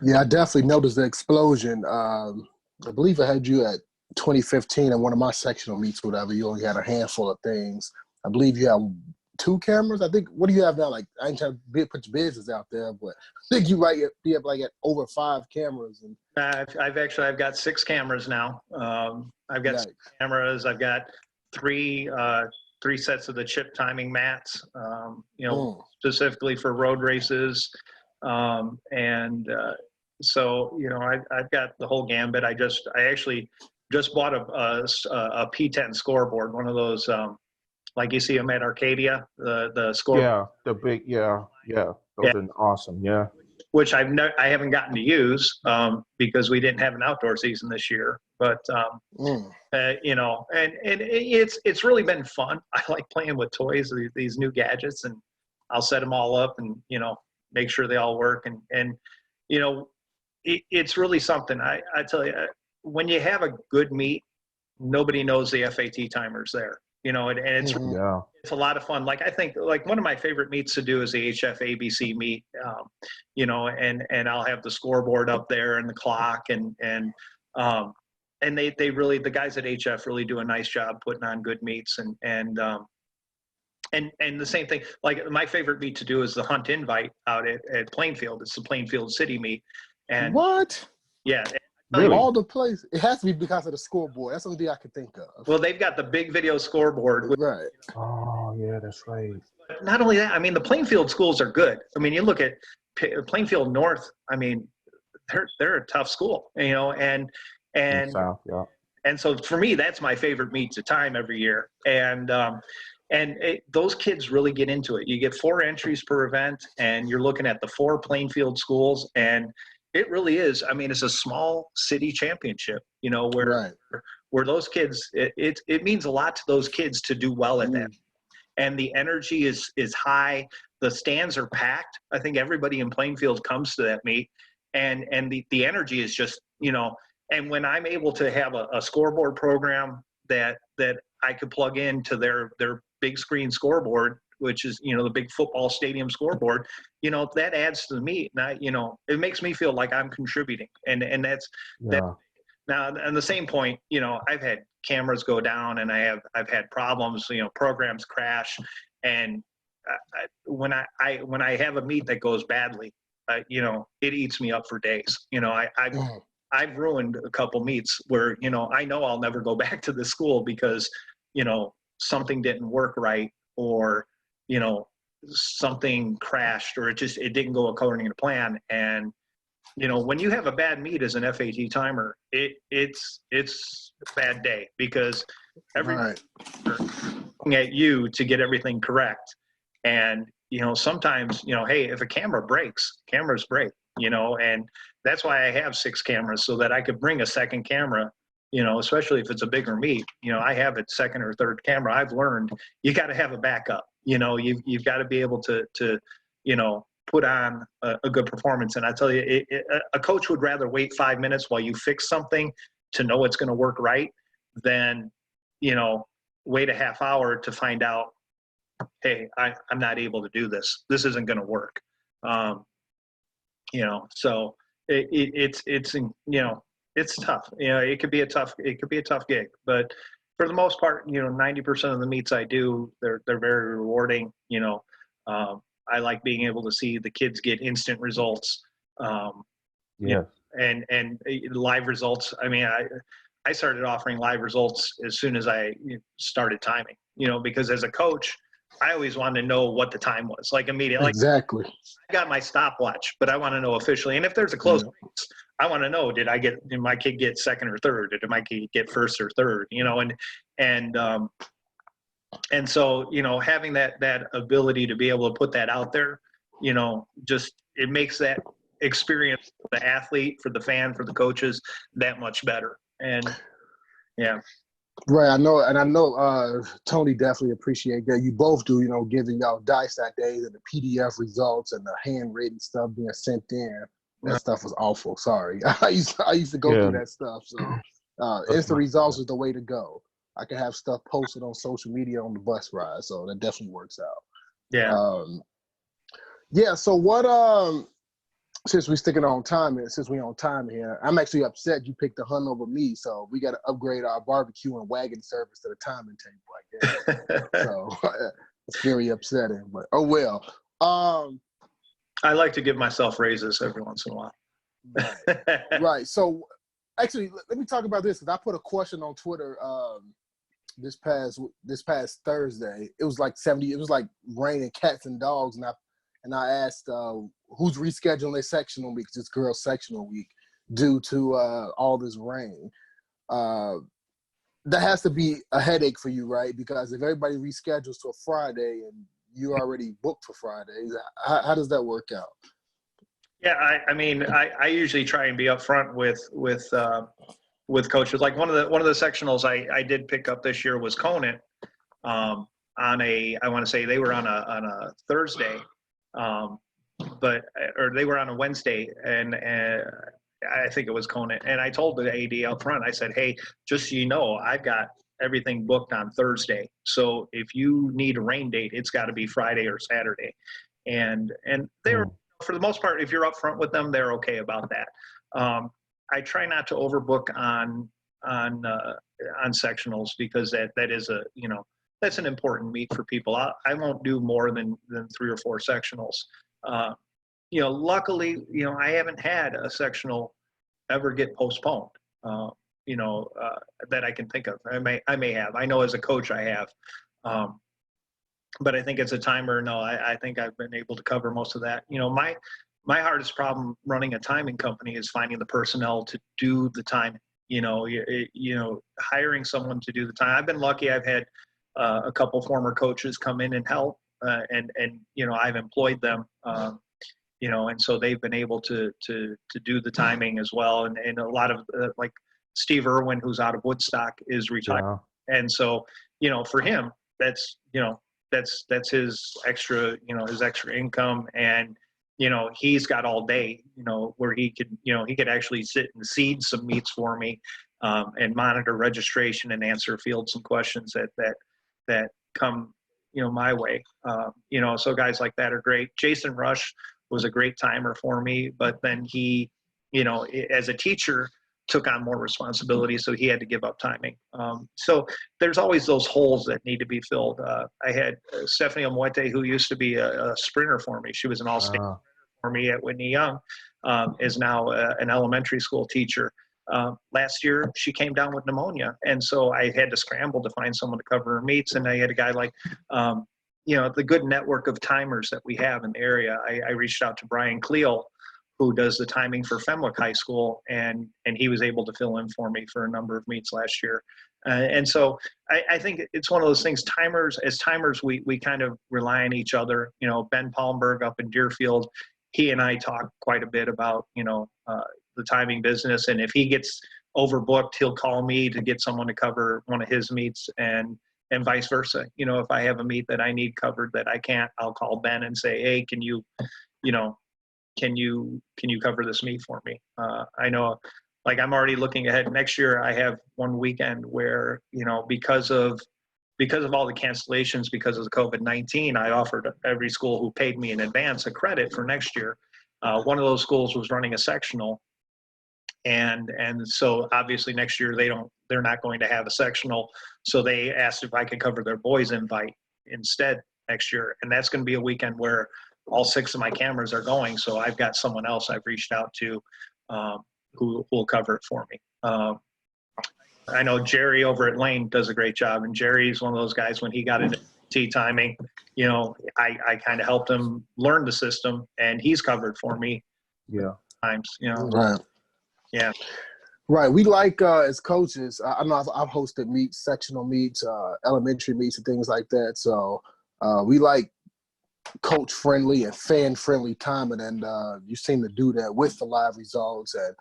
Yeah, I definitely noticed the explosion. I believe I had you at 2015 in one of my sectional meets, whatever. You only had a handful of things. I believe you have 2 cameras. I think, what do you have now? Like, I ain't trying to put your business out there, but I think you have like at over 5 cameras. And I've got 6 cameras now. I've got 6 cameras. I've got 3 sets of the chip timing mats, you know, specifically for road races. So, you know, I've got the whole gambit. I actually just bought a P10 scoreboard, one of those, like you see them at Arcadia, the score. Yeah, the big, yeah. Those are awesome, yeah. Which I haven't gotten to use because we didn't have an outdoor season this year. But you know, and it's really been fun. I like playing with toys, these new gadgets, and I'll set them all up and, you know, make sure they all work. And you know, it's really something. I tell you, when you have a good meet, nobody knows the FAT timer's there. You know, and it's it's a lot of fun. Like, I think, like, one of my favorite meets to do is the HF ABC meet. You know, and I'll have the scoreboard up there and the clock, and they really, the guys at HF really do a nice job putting on good meets, and the same thing. Like, my favorite meet to do is the Hunt Invite out at Plainfield. It's the Plainfield City meet. And what? Yeah. Really? All the places. It has to be because of the scoreboard. That's the only thing I could think of. Well, they've got the big video scoreboard. Right. Oh, yeah, that's right. Not only that, I mean, the Plainfield schools are good. I mean, you look at Plainfield North, I mean, they're a tough school, In the South, yeah. and so for me, that's my favorite meet to time every year. Those kids really get into it. You get 4 entries per event, and you're looking at the 4 playing field schools, and it really is. I mean, it's a small city championship, where those kids, it means a lot to those kids to do well at that. And the energy is high. The stands are packed. I think everybody in Plainfield comes to that meet, and the energy is just, and when I'm able to have a scoreboard program that I could plug into their big screen scoreboard, which is, the big football stadium scoreboard, that adds to the meet. And it makes me feel like I'm contributing. And that's, that. Now, on the same point, I've had cameras go down, and I've had problems, programs crash. And when I have a meet that goes badly, it eats me up for days. I've ruined a couple meets where, I know I'll never go back to the school because, something didn't work right, or, something crashed, or it didn't go according to plan. And, when you have a bad meet as an FAT timer, it's a bad day, because everybody's looking at you to get everything correct. And, sometimes, hey, if a camera breaks, cameras break, and that's why I have 6 cameras, so that I could bring a second camera, especially if it's a bigger meet. I have a second or third camera. I've learned you got to have a backup. You've got to be able to put on a good performance. And I tell you, a coach would rather wait 5 minutes while you fix something to know it's going to work right than, wait a half hour to find out, hey, I'm not able to do this. This isn't going to work. So it's tough. It could be a tough gig, but for the most part, 90% of the meets I do, they're very rewarding. I like being able to see the kids get instant results. And live results. I mean, I started offering live results as soon as I started timing, because as a coach, I always wanted to know what the time was, like immediately. Exactly. I got my stopwatch, but I want to know officially. And if there's a close race, I want to know, did my kid get second or third? Did my kid get first or third? And so, having that ability to be able to put that out there, it makes that experience for the athlete, for the fan, for the coaches, that much better. And yeah. Right, I know Tony definitely appreciate that. You both do, giving y'all dice that day and the PDF results and the handwritten stuff being sent in. That stuff was awful. Sorry, I used to go through that stuff. So instant results is the way to go. I can have stuff posted on social media on the bus ride, so that definitely works out. Yeah. Yeah. So what? Since we're sticking on time, and since we're on time here, I'm actually upset you picked the hunt over me. So we got to upgrade our barbecue and wagon service to the timing table, I guess. So it's very upsetting, but oh well. I like to give myself raises every once in a while. Right. So actually, let me talk about this, because I put a question on Twitter this past Thursday. It was like 70. It was like raining cats and dogs, and I asked who's rescheduling their sectional week, because it's girls' sectional week, due to all this rain. That has to be a headache for you, right? Because if everybody reschedules to a Friday and you're already booked for Fridays, how does that work out? Yeah, I usually try and be upfront with coaches. Like one of the sectionals I did pick up this year was Conant I want to say they were on a Thursday. Or they were on a Wednesday, and I think it was Conant. And I told the AD up front, I said, hey, just so you know, I've got everything booked on Thursday. So if you need a rain date, it's got to be Friday or Saturday. And they're, for the most part, if you're up front with them, they're okay about that. I try not to overbook on sectionals, because that is that's an important meet for people. I won't do more than 3 or 4 sectionals. Luckily, I haven't had a sectional ever get postponed, that I can think of. I may have. I know as a coach I have. But I think as a timer, no, I think I've been able to cover most of that. my hardest problem running a timing company is finding the personnel to do the timing. Hiring someone to do the time. I've been lucky. I've had a couple former coaches come in and help, and I've employed them. And so they've been able to do the timing as well. And a lot of like Steve Irwin, who's out of Woodstock, is retired, and so for him, that's his extra income, and he's got all day, where he could actually sit and seed some meets for me, and monitor registration and answer field some questions that come my way. So guys like that are great. Jason Rush was a great timer for me, but then he, as a teacher, took on more responsibility, so he had to give up timing. So there's always those holes that need to be filled. I had Stephanie Omoite, who used to be a sprinter for me. She was an all-state for me at Whitney Young, is now an elementary school teacher. Last year, she came down with pneumonia, and so I had to scramble to find someone to cover her meets, and I had a guy like the good network of timers that we have in the area. I reached out to Brian Cleo, who does the timing for Fenwick High School, and he was able to fill in for me for a number of meets last year. And so I think it's one of those things. As timers, we kind of rely on each other. Ben Palmberg up in Deerfield, he and I talk quite a bit about the timing business, and if he gets overbooked, he'll call me to get someone to cover one of his meets, and vice versa. If I have a meet that I need covered that I can't, I'll call Ben and say, hey, can you cover this meet for me? I know, like, I'm already looking ahead. Next year, I have one weekend where, because of all the cancellations, because of the COVID-19, I offered every school who paid me in advance a credit for next year. One of those schools was running a sectional, and so obviously next year they're not going to have a sectional. So they asked if I could cover their boys' invite instead next year, and that's going to be a weekend where all 6 of my cameras are going. So I've got someone else I've reached out to who will cover it for me. I know Jerry over at Lane does a great job, and Jerry's one of those guys. When he got into T timing, I kind of helped him learn the system, and he's covered for me. Yeah. Times, Right. Yeah. Right. We like, as coaches, I know I've hosted meets, sectional meets, elementary meets and things like that. So we like coach friendly and fan friendly timing, and you seem to do that with the live results. And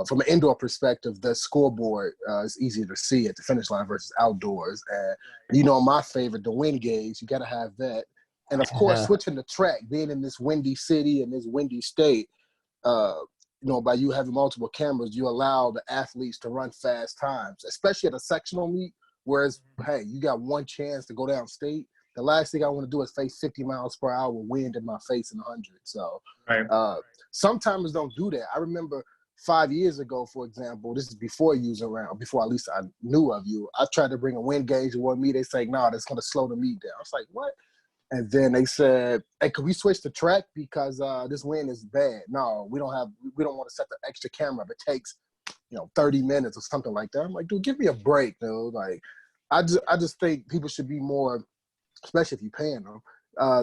from an indoor perspective, the scoreboard is easier to see at the finish line versus outdoors. And my favorite, the wind gauge, you got to have that. And of course, switching the track, being in this windy city and this windy state, by you having multiple cameras, you allow the athletes to run fast times, especially at a sectional meet. Whereas, hey, you got one chance to go downstate. The last thing I want to do is face 50 miles per hour wind in my face in 100. So some timers don't do that. I remember 5 years ago, for example, this is before you was around, before at least I knew of you. I tried to bring a wind gauge to one meet. They say, no, that's going to slow the meet down. I was like, what? And then they said, hey, could we switch the track because this wind is bad? No, we don't want to set the extra camera. If it takes, 30 minutes or something like that. I'm like, dude, give me a break, dude. Like, I just think people should be more, especially if you're paying them,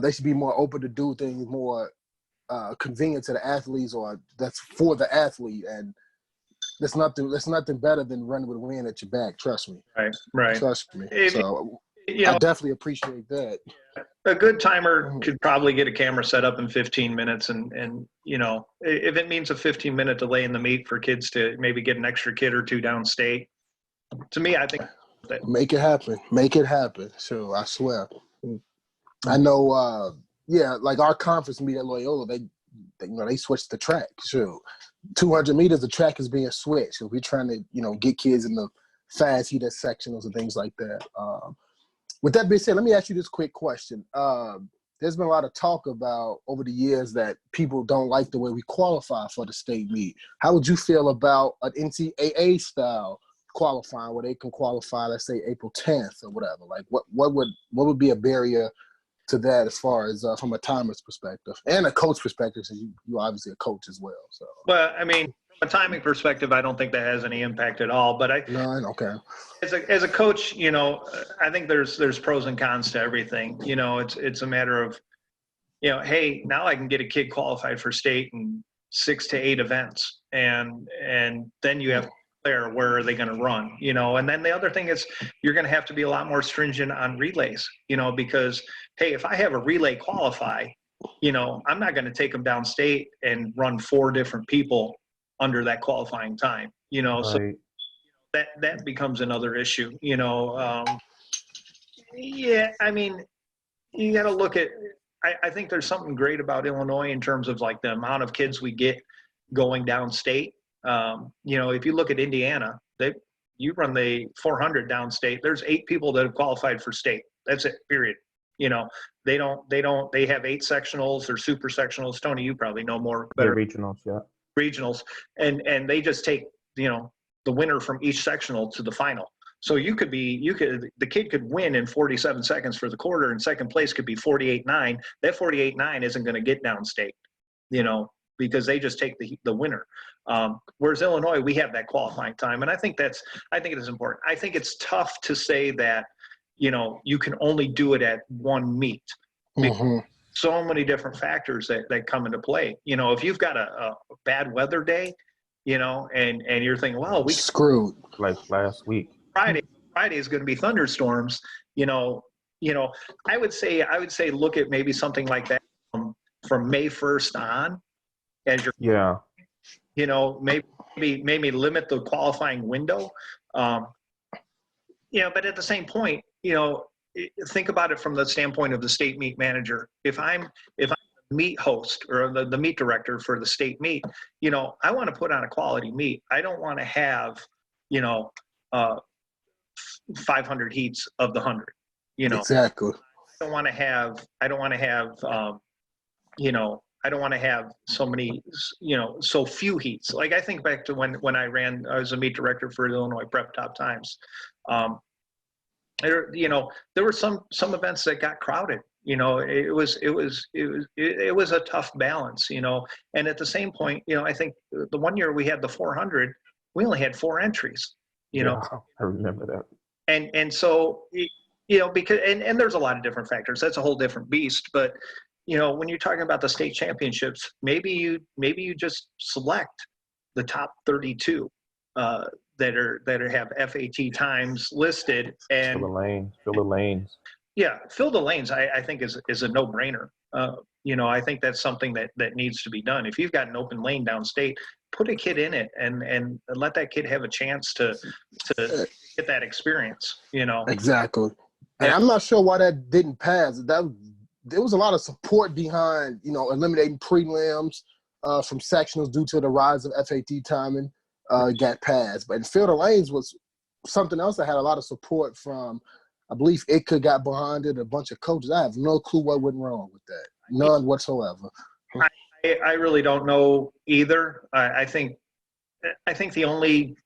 they should be more open to do things more convenient to the athletes, or that's for the athlete. And there's nothing better than running with a wind at your back. Trust me. Right. Trust me. I definitely appreciate that. A good timer could probably get a camera set up in 15 minutes, and if it means a 15-minute delay in the meet for kids to maybe get an extra kid or two downstate, to me, I think that make it happen. Sure, I swear. I know. Like our conference meet at Loyola, they switched the track. Sure, 200 meters, the track is being switched. So we're trying to get kids in the fast heated sectionals and things like that. With that being said, let me ask you this quick question. There's been a lot of talk about over the years that people don't like the way we qualify for the state meet. How would you feel about an NCAA style qualifying where they can qualify, let's say April 10th or whatever? Like what would be a barrier to that as far as from a timer's perspective and a coach perspective, since you obviously a coach as well. So. Well, I mean, from a timing perspective, I don't think that has any impact at all. But okay. As a coach, I think there's pros and cons to everything. It's a matter of, hey, now I can get a kid qualified for state in 6 to 8 events, and then you have to declare where are they going to run, and then the other thing is you're going to have to be a lot more stringent on relays, because hey, if I have a relay qualify, I'm not going to take them downstate and run 4 different people under that qualifying time, so Right. that becomes another issue, yeah, I mean, you got to look at, I think there's something great about Illinois in terms of like the amount of kids we get going downstate. If you look at Indiana, you run the 400 downstate, there's 8 people that have qualified for state. That's it, period. They have 8 sectionals or super sectionals. Tony, you probably know more better. Regionals, yeah. Regionals. And they just take, the winner from each sectional to the final. So the kid could win in 47 seconds for the quarter, and second place could be 48.9. That 48.9 isn't going to get downstate, because they just take the winner. Whereas Illinois, we have that qualifying time. And I think it is important. I think it's tough to say that, you can only do it at one meet. Mm-hmm. So many different factors that come into play. If you've got a bad weather day, and you're thinking, well, we screwed like last week. Friday is going to be thunderstorms. I would say look at maybe something like that from May 1st on, as you're maybe limit the qualifying window. But at the same point, think about it from the standpoint of the state meet manager. If I'm the meet host or the meet director for the state meet, I want to put on a quality meet. I don't want to have 500 heats of the 100. Exactly. I don't want to have so many, so few heats. Like I think back to when I was a meet director for Illinois Prep Top Times. There were some events that got crowded. It was a tough balance. And at the same point, I think the one year we had the 400, we only had 4 entries. Yeah, I remember that. And so, because and there's a lot of different factors. That's a whole different beast. But when you're talking about the state championships, maybe you just select the top 32 that have FAT times listed and fill the lanes. Yeah, fill the lanes. I think is a no-brainer. I think that's something that needs to be done. If you've got an open lane downstate, put a kid in it and let that kid have a chance to get that experience. Exactly. And I'm not sure why that didn't pass. There was a lot of support behind, eliminating prelims from sectionals due to the rise of FAT timing. Got passed, but fill the lanes was something else that had a lot of support from. I believe ITCA got behind it. A bunch of coaches. I have no clue what went wrong with that. None whatsoever. I really don't know either. I think the only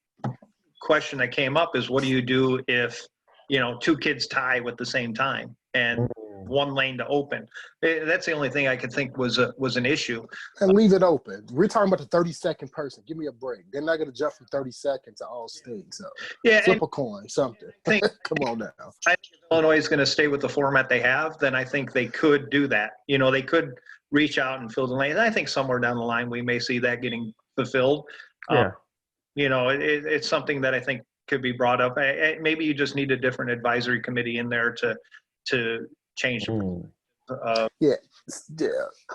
question that came up is what do you do if 2 kids tie with the same time and one lane to open? That's the only thing I could think was an issue. And leave it open. We're talking about the 30-second person. Give me a break. They're not going to jump from 30 seconds to all state. So flip a coin, something. Come on now. I think if Illinois is going to stay with the format they have, then I think they could do that. They could reach out and fill the lane. I think somewhere down the line we may see that getting fulfilled. Yeah. It's something that I think could be brought up. Maybe you just need a different advisory committee in there to change. Yeah.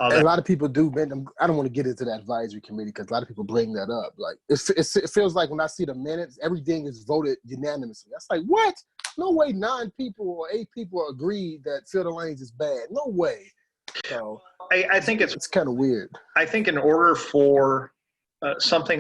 A lot of people do. Man, I don't want to get into that advisory committee because a lot of people bring that up. Like it feels like when I see the minutes, everything is voted unanimously. That's like, what? No way 9 people or 8 people agreed that fill the lanes is bad. No way. So I think it's kind of weird. I think in order for a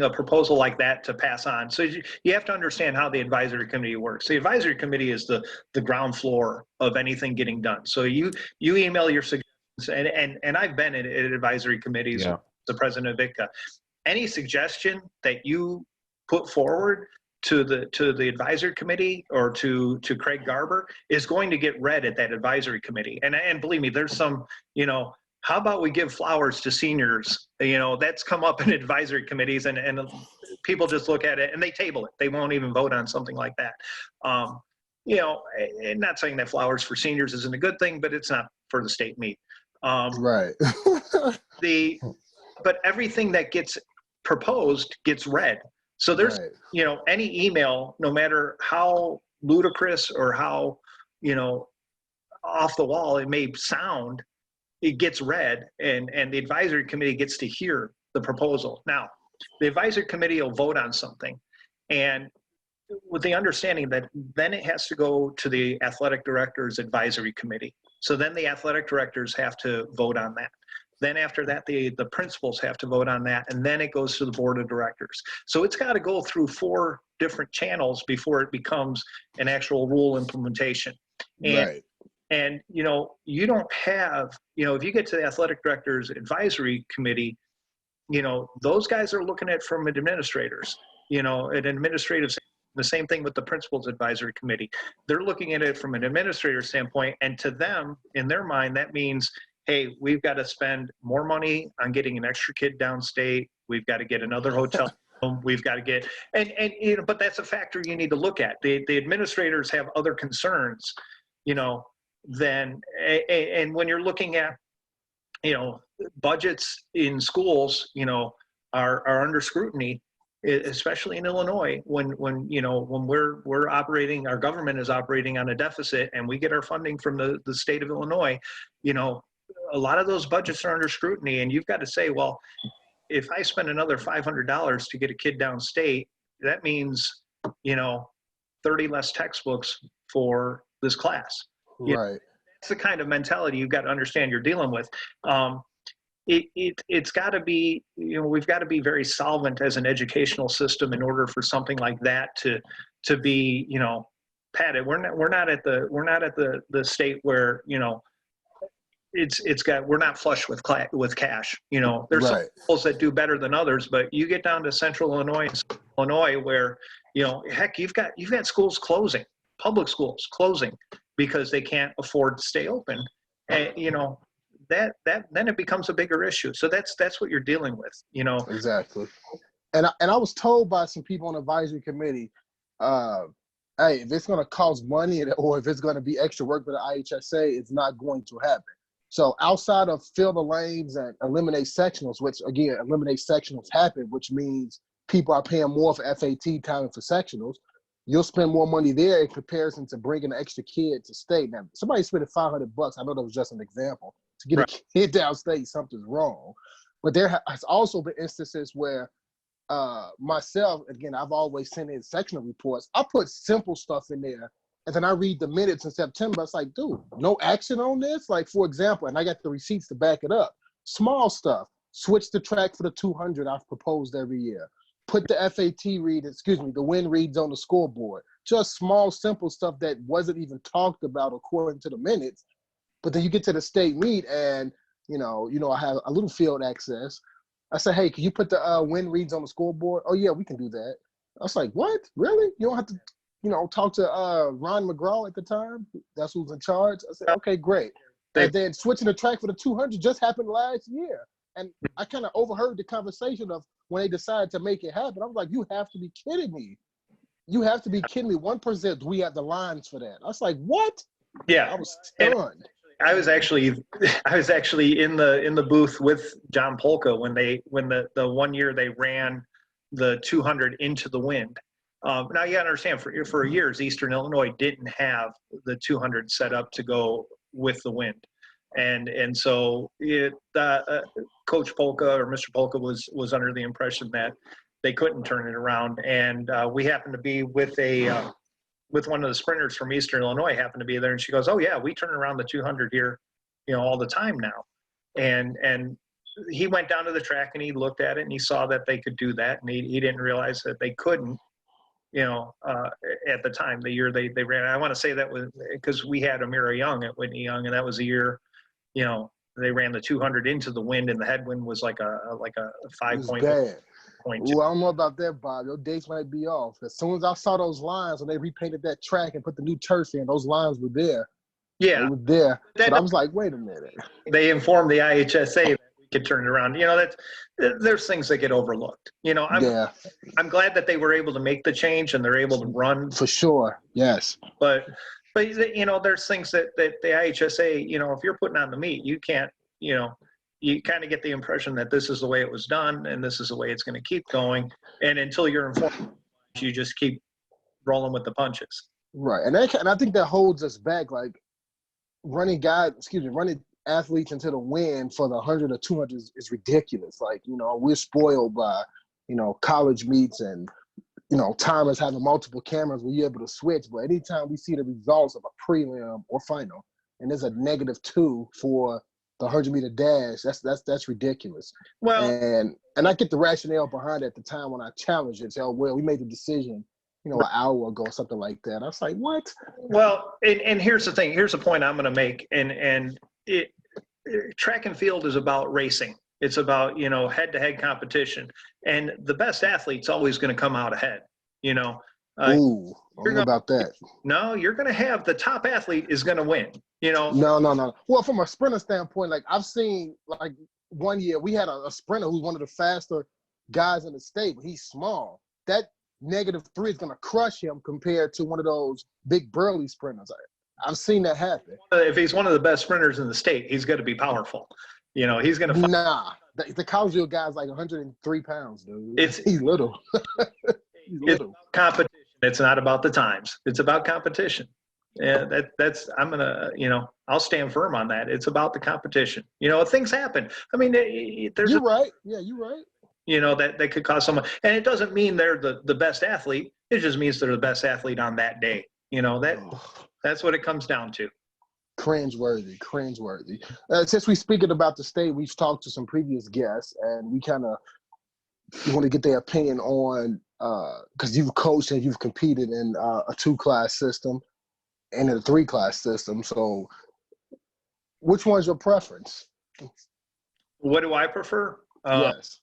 proposal like that to pass on, so you have to understand how the advisory committee works. The advisory committee is the ground floor of anything getting done. So you email your suggestions, and I've been in advisory committees, the president of ITCA. Any suggestion that you put forward to the advisory committee or to Craig Garber is going to get read at that advisory committee. And believe me, there's some, how about we give flowers to seniors? That's come up in advisory committees and people just look at it and they table it. They won't even vote on something like that. And not saying that flowers for seniors isn't a good thing, but it's not for the state meet. Right. But everything that gets proposed gets read. So there's, Right. any email, no matter how ludicrous or how, off the wall it may sound, it gets read, and the advisory committee gets to hear the proposal. Now, the advisory committee will vote on something, and with the understanding that then it has to go to the athletic director's advisory committee. So then the athletic directors have to vote on that. Then after that, the principals have to vote on that, and then it goes to the board of directors. So it's got to go through 4 different channels before it becomes an actual rule implementation. Right. And you don't have, if you get to the athletic director's advisory committee, those guys are looking at from administrators, an administrative. The same thing with the principal's advisory committee. They're looking at it from an administrator standpoint, and to them, in their mind, that means, hey, we've got to spend more money on getting an extra kid downstate. We've got to get another hotel room. We've got to get, but that's a factor you need to look at. The administrators have other concerns, than, and when you're looking at, budgets in schools, are under scrutiny, especially in Illinois, when we're operating, our government is operating on a deficit, and we get our funding from the state of Illinois. A lot of those budgets are under scrutiny, and you've got to say, well, if I spend another $500 to get a kid downstate, that means 30 less textbooks for this class. Right. That's the kind of mentality you've got to understand you're dealing with. It's got to be, we've got to be very solvent as an educational system in order for something like that to be, padded. We're not at the state where, we're not flush with cash. There's Right. some schools that do better than others, but you get down to central Illinois where, heck, you've got schools closing, public schools closing because they can't afford to stay open. And, that then it becomes a bigger issue. So that's what you're dealing with, Exactly. And I was told by some people on the advisory committee, hey, if it's going to cost money or if it's going to be extra work for the IHSA, it's not going to happen. So outside of fill the lanes and eliminate sectionals, which again, eliminate sectionals happen, which means people are paying more for FAT time and for sectionals. You'll spend more money there in comparison to bringing an extra kid to state. Now, somebody spending $500. I know that was just an example. To get a kid downstate, something's wrong. But there has also been instances where myself, again, I've always sent in sectional reports. I put simple stuff in there, and then I read the minutes in September. It's like, dude, no action on this? Like, for example, and I got the receipts to back it up. Small stuff. Switch the track for the 200 I've proposed every year. Put the the win reads on the scoreboard. Just small, simple stuff that wasn't even talked about according to the minutes. But then you get to the state meet and, I have a little field access. I said, hey, can you put the win reads on the scoreboard? Oh, yeah, we can do that. I was like, what? Really? You don't have to, talk to Ron McGraw at the time? That's who's in charge? I said, okay, great. And then switching the track for the 200 just happened last year. And I kind of overheard the conversation of when they decided to make it happen. I was like, you have to be kidding me. You have to be kidding me. 1%, we have the lines for that. I was like, what? Yeah. I was stunned. I was actually in the booth with John Polka when the 1 year they ran the 200 into the wind. Now you gotta understand, for years Eastern Illinois didn't have the 200 set up to go with the wind, and so Coach Polka or Mr. Polka was under the impression that they couldn't turn it around, and we happened to be with one of the sprinters from Eastern Illinois happened to be there, and she goes, oh yeah, we turn around the 200 here, all the time now. And he went down to the track and he looked at it and he saw that they could do that, and he didn't realize that they couldn't, at the time, the year they ran. I want to say that was because we had Amira Young at Whitney Young, and that was the year, they ran the 200 into the wind, and the headwind was like a 5.2. Ooh, I don't know about that, Bob. Your dates might be off. As soon as I saw those lines when they repainted that track and put the new turf in, those lines were there. Yeah, they were there. But I was like, wait a minute. They informed the IHSA that we could turn it around. There's things that get overlooked. I'm glad that they were able to make the change and they're able to run. For sure, yes. But there's things that the IHSA, if you're putting on the meet, you can't you kind of get the impression that this is the way it was done and this is the way it's going to keep going. And until you're informed, you just keep rolling with the punches. Right. And I think that holds us back. Like running athletes into the win for the 100 or 200 is ridiculous. Like, we're spoiled by, college meets and, timers having multiple cameras where you're able to switch. But anytime we see the results of a prelim or final and there's a -2 for the 100-meter dash, that's ridiculous. Well, and I get the rationale behind it at the time when I challenged it. So, well, we made the decision, an hour ago or something like that. I was like, what? Well, and here's the thing. Here's the point I'm going to make. And track and field is about racing. It's about, head-to-head competition. And the best athlete's always going to come out ahead, Ooh, I don't know about that. No, you're going to have the top athlete is going to win, No. Well, from a sprinter standpoint, like I've seen, like one year we had a sprinter who's one of the faster guys in the state, but he's small. That -3 is going to crush him compared to one of those big burly sprinters. I've seen that happen. If he's one of the best sprinters in the state, he's going to be powerful. He's going to. Nah, the Collegeville guy's like 103 pounds, dude. He's little. He's little. It's competition. It's not about the times. It's about competition. Yeah, I'm going to, I'll stand firm on that. It's about the competition. Things happen. I mean, You're right. Yeah, you're right. That could cause someone, and it doesn't mean they're the best athlete. It just means they're the best athlete on that day. That's what it comes down to. Cringeworthy. Since we're speaking about the state, we've talked to some previous guests, and we want to get their opinion on, because you've coached and you've competed in a 2-class system and in a 3-class system. So which one's your preference? What do I prefer? Yes.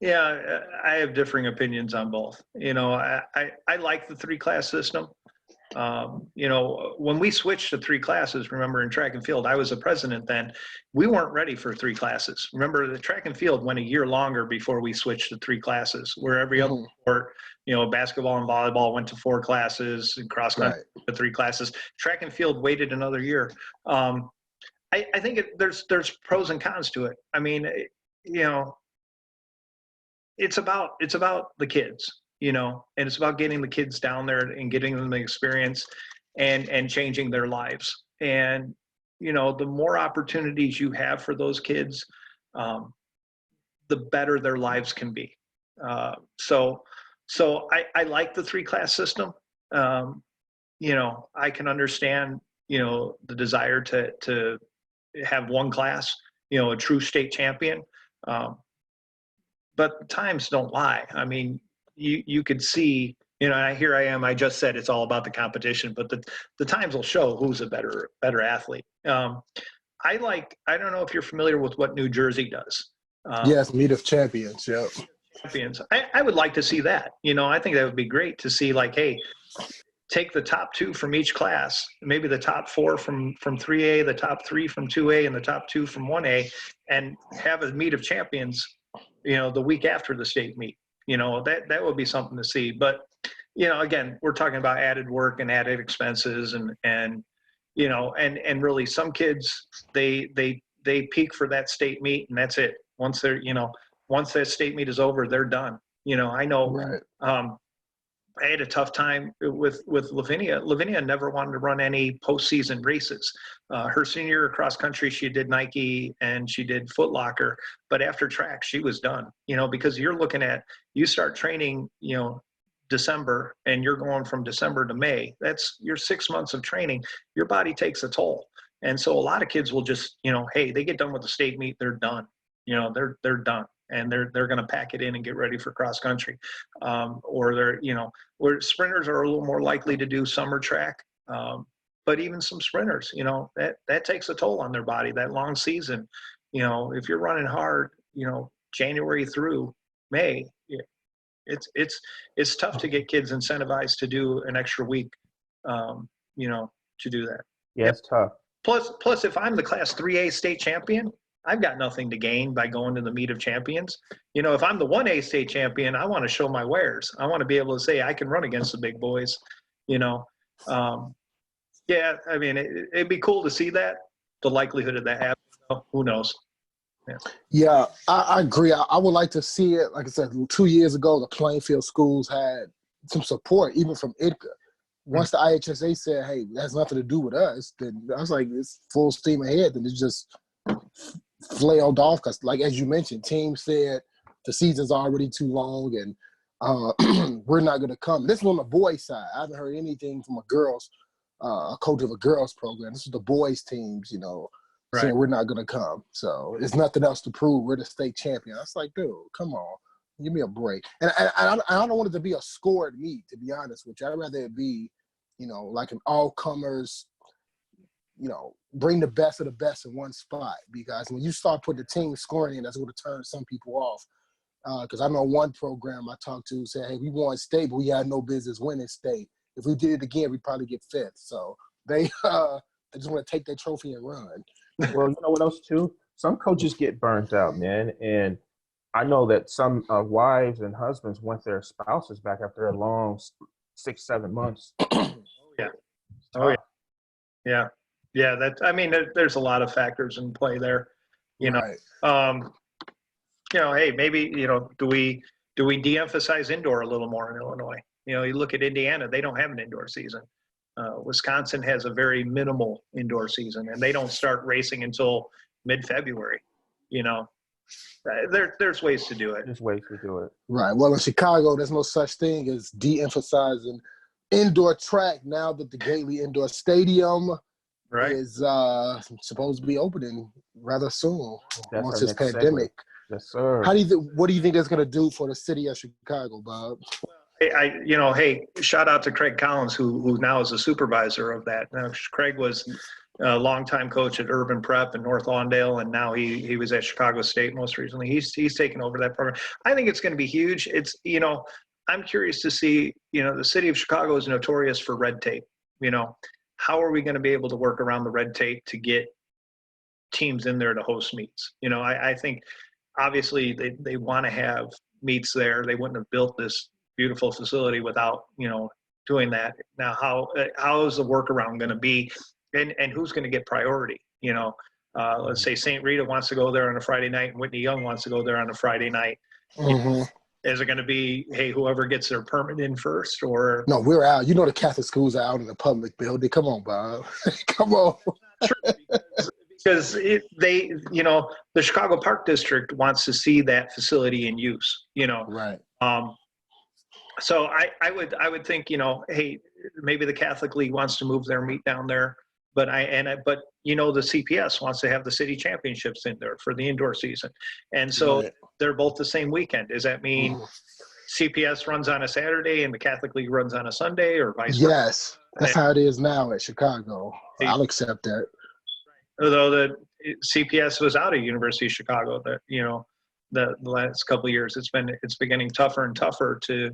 Yeah, I have differing opinions on both. I like the 3-class system. When we switched to 3 classes, remember in track and field, I was a president then, we weren't ready for 3 classes. Remember, the track and field went a year longer before we switched to 3 classes, where every other sport, basketball and volleyball went to 4 classes, and cross country to 3 classes. Track and field waited another year. I think there's pros and cons to it. I mean, it's about the kids. And it's about getting the kids down there and getting them the experience and changing their lives. And, the more opportunities you have for those kids, the better their lives can be. So I like the 3-class system. I can understand, the desire to have 1 class, a true state champion. But the times don't lie. I mean, you could see, here I am, I just said it's all about the competition, but the times will show who's a better athlete. I don't know if you're familiar with what New Jersey does. Yes, meet of champions. Yep. Champions. I would like to see that. I think that would be great to see, like, hey, take the top 2 from each class, maybe the top 4 from 3A, the top 3 from 2A, and the top 2 from 1A, and have a meet of champions, the week after the state meet. That would be something to see. But, again, we're talking about added work and added expenses and really some kids, they peak for that state meet and that's it. Once that state meet is over, they're done. I know, right. I had a tough time with Lavinia. Lavinia never wanted to run any postseason races. Her senior year cross country, she did Nike and she did Foot Locker, but after track, she was done. Because you're looking at, you start training, December, and you're going from December to May. That's your 6 months of training. Your body takes a toll, and so a lot of kids will just, hey, they get done with the state meet, they're done. They're done. And they're going to pack it in and get ready for cross country, or they're where sprinters are a little more likely to do summer track, but even some sprinters, that takes a toll on their body. That long season, if you're running hard, January through May, it's tough to get kids incentivized to do an extra week, to do that. Yeah, it's tough. Plus, if I'm the Class 3A state champion, I've got nothing to gain by going to the meet of champions. If I'm the 1A state champion, I want to show my wares. I want to be able to say I can run against the big boys. Yeah, I mean, it'd be cool to see that. The likelihood of that happening, So, who knows? Yeah, I agree. I would like to see it. Like I said, 2 years ago, the Plainfield schools had some support, even from ITCA. Once the IHSA said, hey, that has nothing to do with us, then I was like, it's full steam ahead. Then it's just flailed off because, like, as you mentioned, teams said the season's already too long and we're not going to come. This is on the boys' side. I haven't heard anything from a coach of a girls' program. This is the boys' teams, Right. saying we're not going to come. So it's nothing else to prove. We're the state champion. I was like, dude, come on. Give me a break. And I don't want it to be a scored meet, to be honest with you. I'd rather it be, like an all-comers, bring the best of the best in one spot. Because when you start putting the team scoring in, that's going to turn some people off. Because I know one program I talked to said, hey, we won state, but we had no business winning state. If we did it again, we'd probably get fifth. So they just want to take their trophy and run. Well, you know what else too? Some coaches get burnt out, man. And I know that some wives and husbands want their spouses back after a long 6-7 months. Yeah. Oh, yeah. Yeah. Yeah. There's a lot of factors in play there, Right. Hey, maybe, do we de-emphasize indoor a little more in Illinois? You look at Indiana, they don't have an indoor season. Wisconsin has a very minimal indoor season, and they don't start racing until mid-February. There's ways to do it. There's ways to do it. Right. Well, in Chicago, there's no such thing as de-emphasizing indoor track now that the Gately Indoor Stadium is supposed to be opening rather soon once this pandemic. Yes, sir. What do you think that's going to do for the city of Chicago, Bob? Hey, shout out to Craig Collins, who now is a supervisor of that. Now, Craig was a longtime coach at Urban Prep in North Lawndale, and now he was at Chicago State most recently. He's taken over that program. I think it's going to be huge. It's I'm curious to see. The city of Chicago is notorious for red tape. How are we going to be able to work around the red tape to get teams in there to host meets? I think obviously they want to have meets there. They wouldn't have built this beautiful facility without doing that. Now how is the workaround going to be, and who's going to get priority? Let's say St. Rita wants to go there on a Friday night and Whitney Young wants to go there on a Friday night. Mm-hmm. Is it going to be, hey, whoever gets their permit in first? Or no, we're out. The Catholic schools are out in the public building. Come on, Bob. Come on. Because the Chicago Park District wants to see that facility in use. Right. So I would think, hey, maybe the Catholic League wants to move their meet down there, but the CPS wants to have the city championships in there for the indoor season, and so they're both the same weekend. Does that mean CPS runs on a Saturday and the Catholic League runs on a Sunday, or vice versa? Yes, that's how it is now at Chicago. I'll accept that. Although the CPS was out of University of Chicago, the last couple of years, it's been getting tougher and tougher to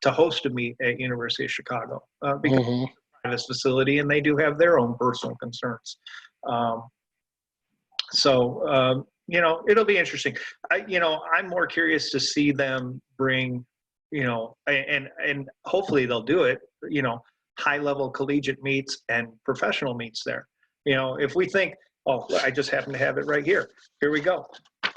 host a meet at University of Chicago because it's a private facility and they do have their own personal concerns. It'll be interesting. I'm more curious to see them bring, and hopefully they'll do it, high level collegiate meets and professional meets there. If we think, oh, I just happen to have it right here. Here we go.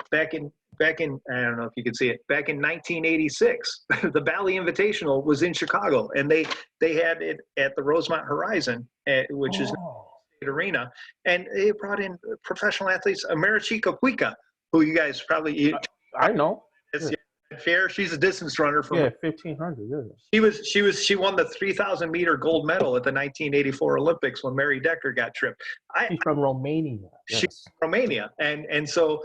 Back in I don't know if you can see it. Back in 1986, the Valley Invitational was in Chicago, and they had it at the Rosemont Horizon, which is State Arena, and they brought in professional athletes. Marichika Puika, who you guys probably I know. Fair. She's a distance runner from 1500. Yeah. She won the 3,000 meter gold medal at the 1984 Olympics when Mary Decker got tripped. She's from Romania. Yes. She's from Romania, and so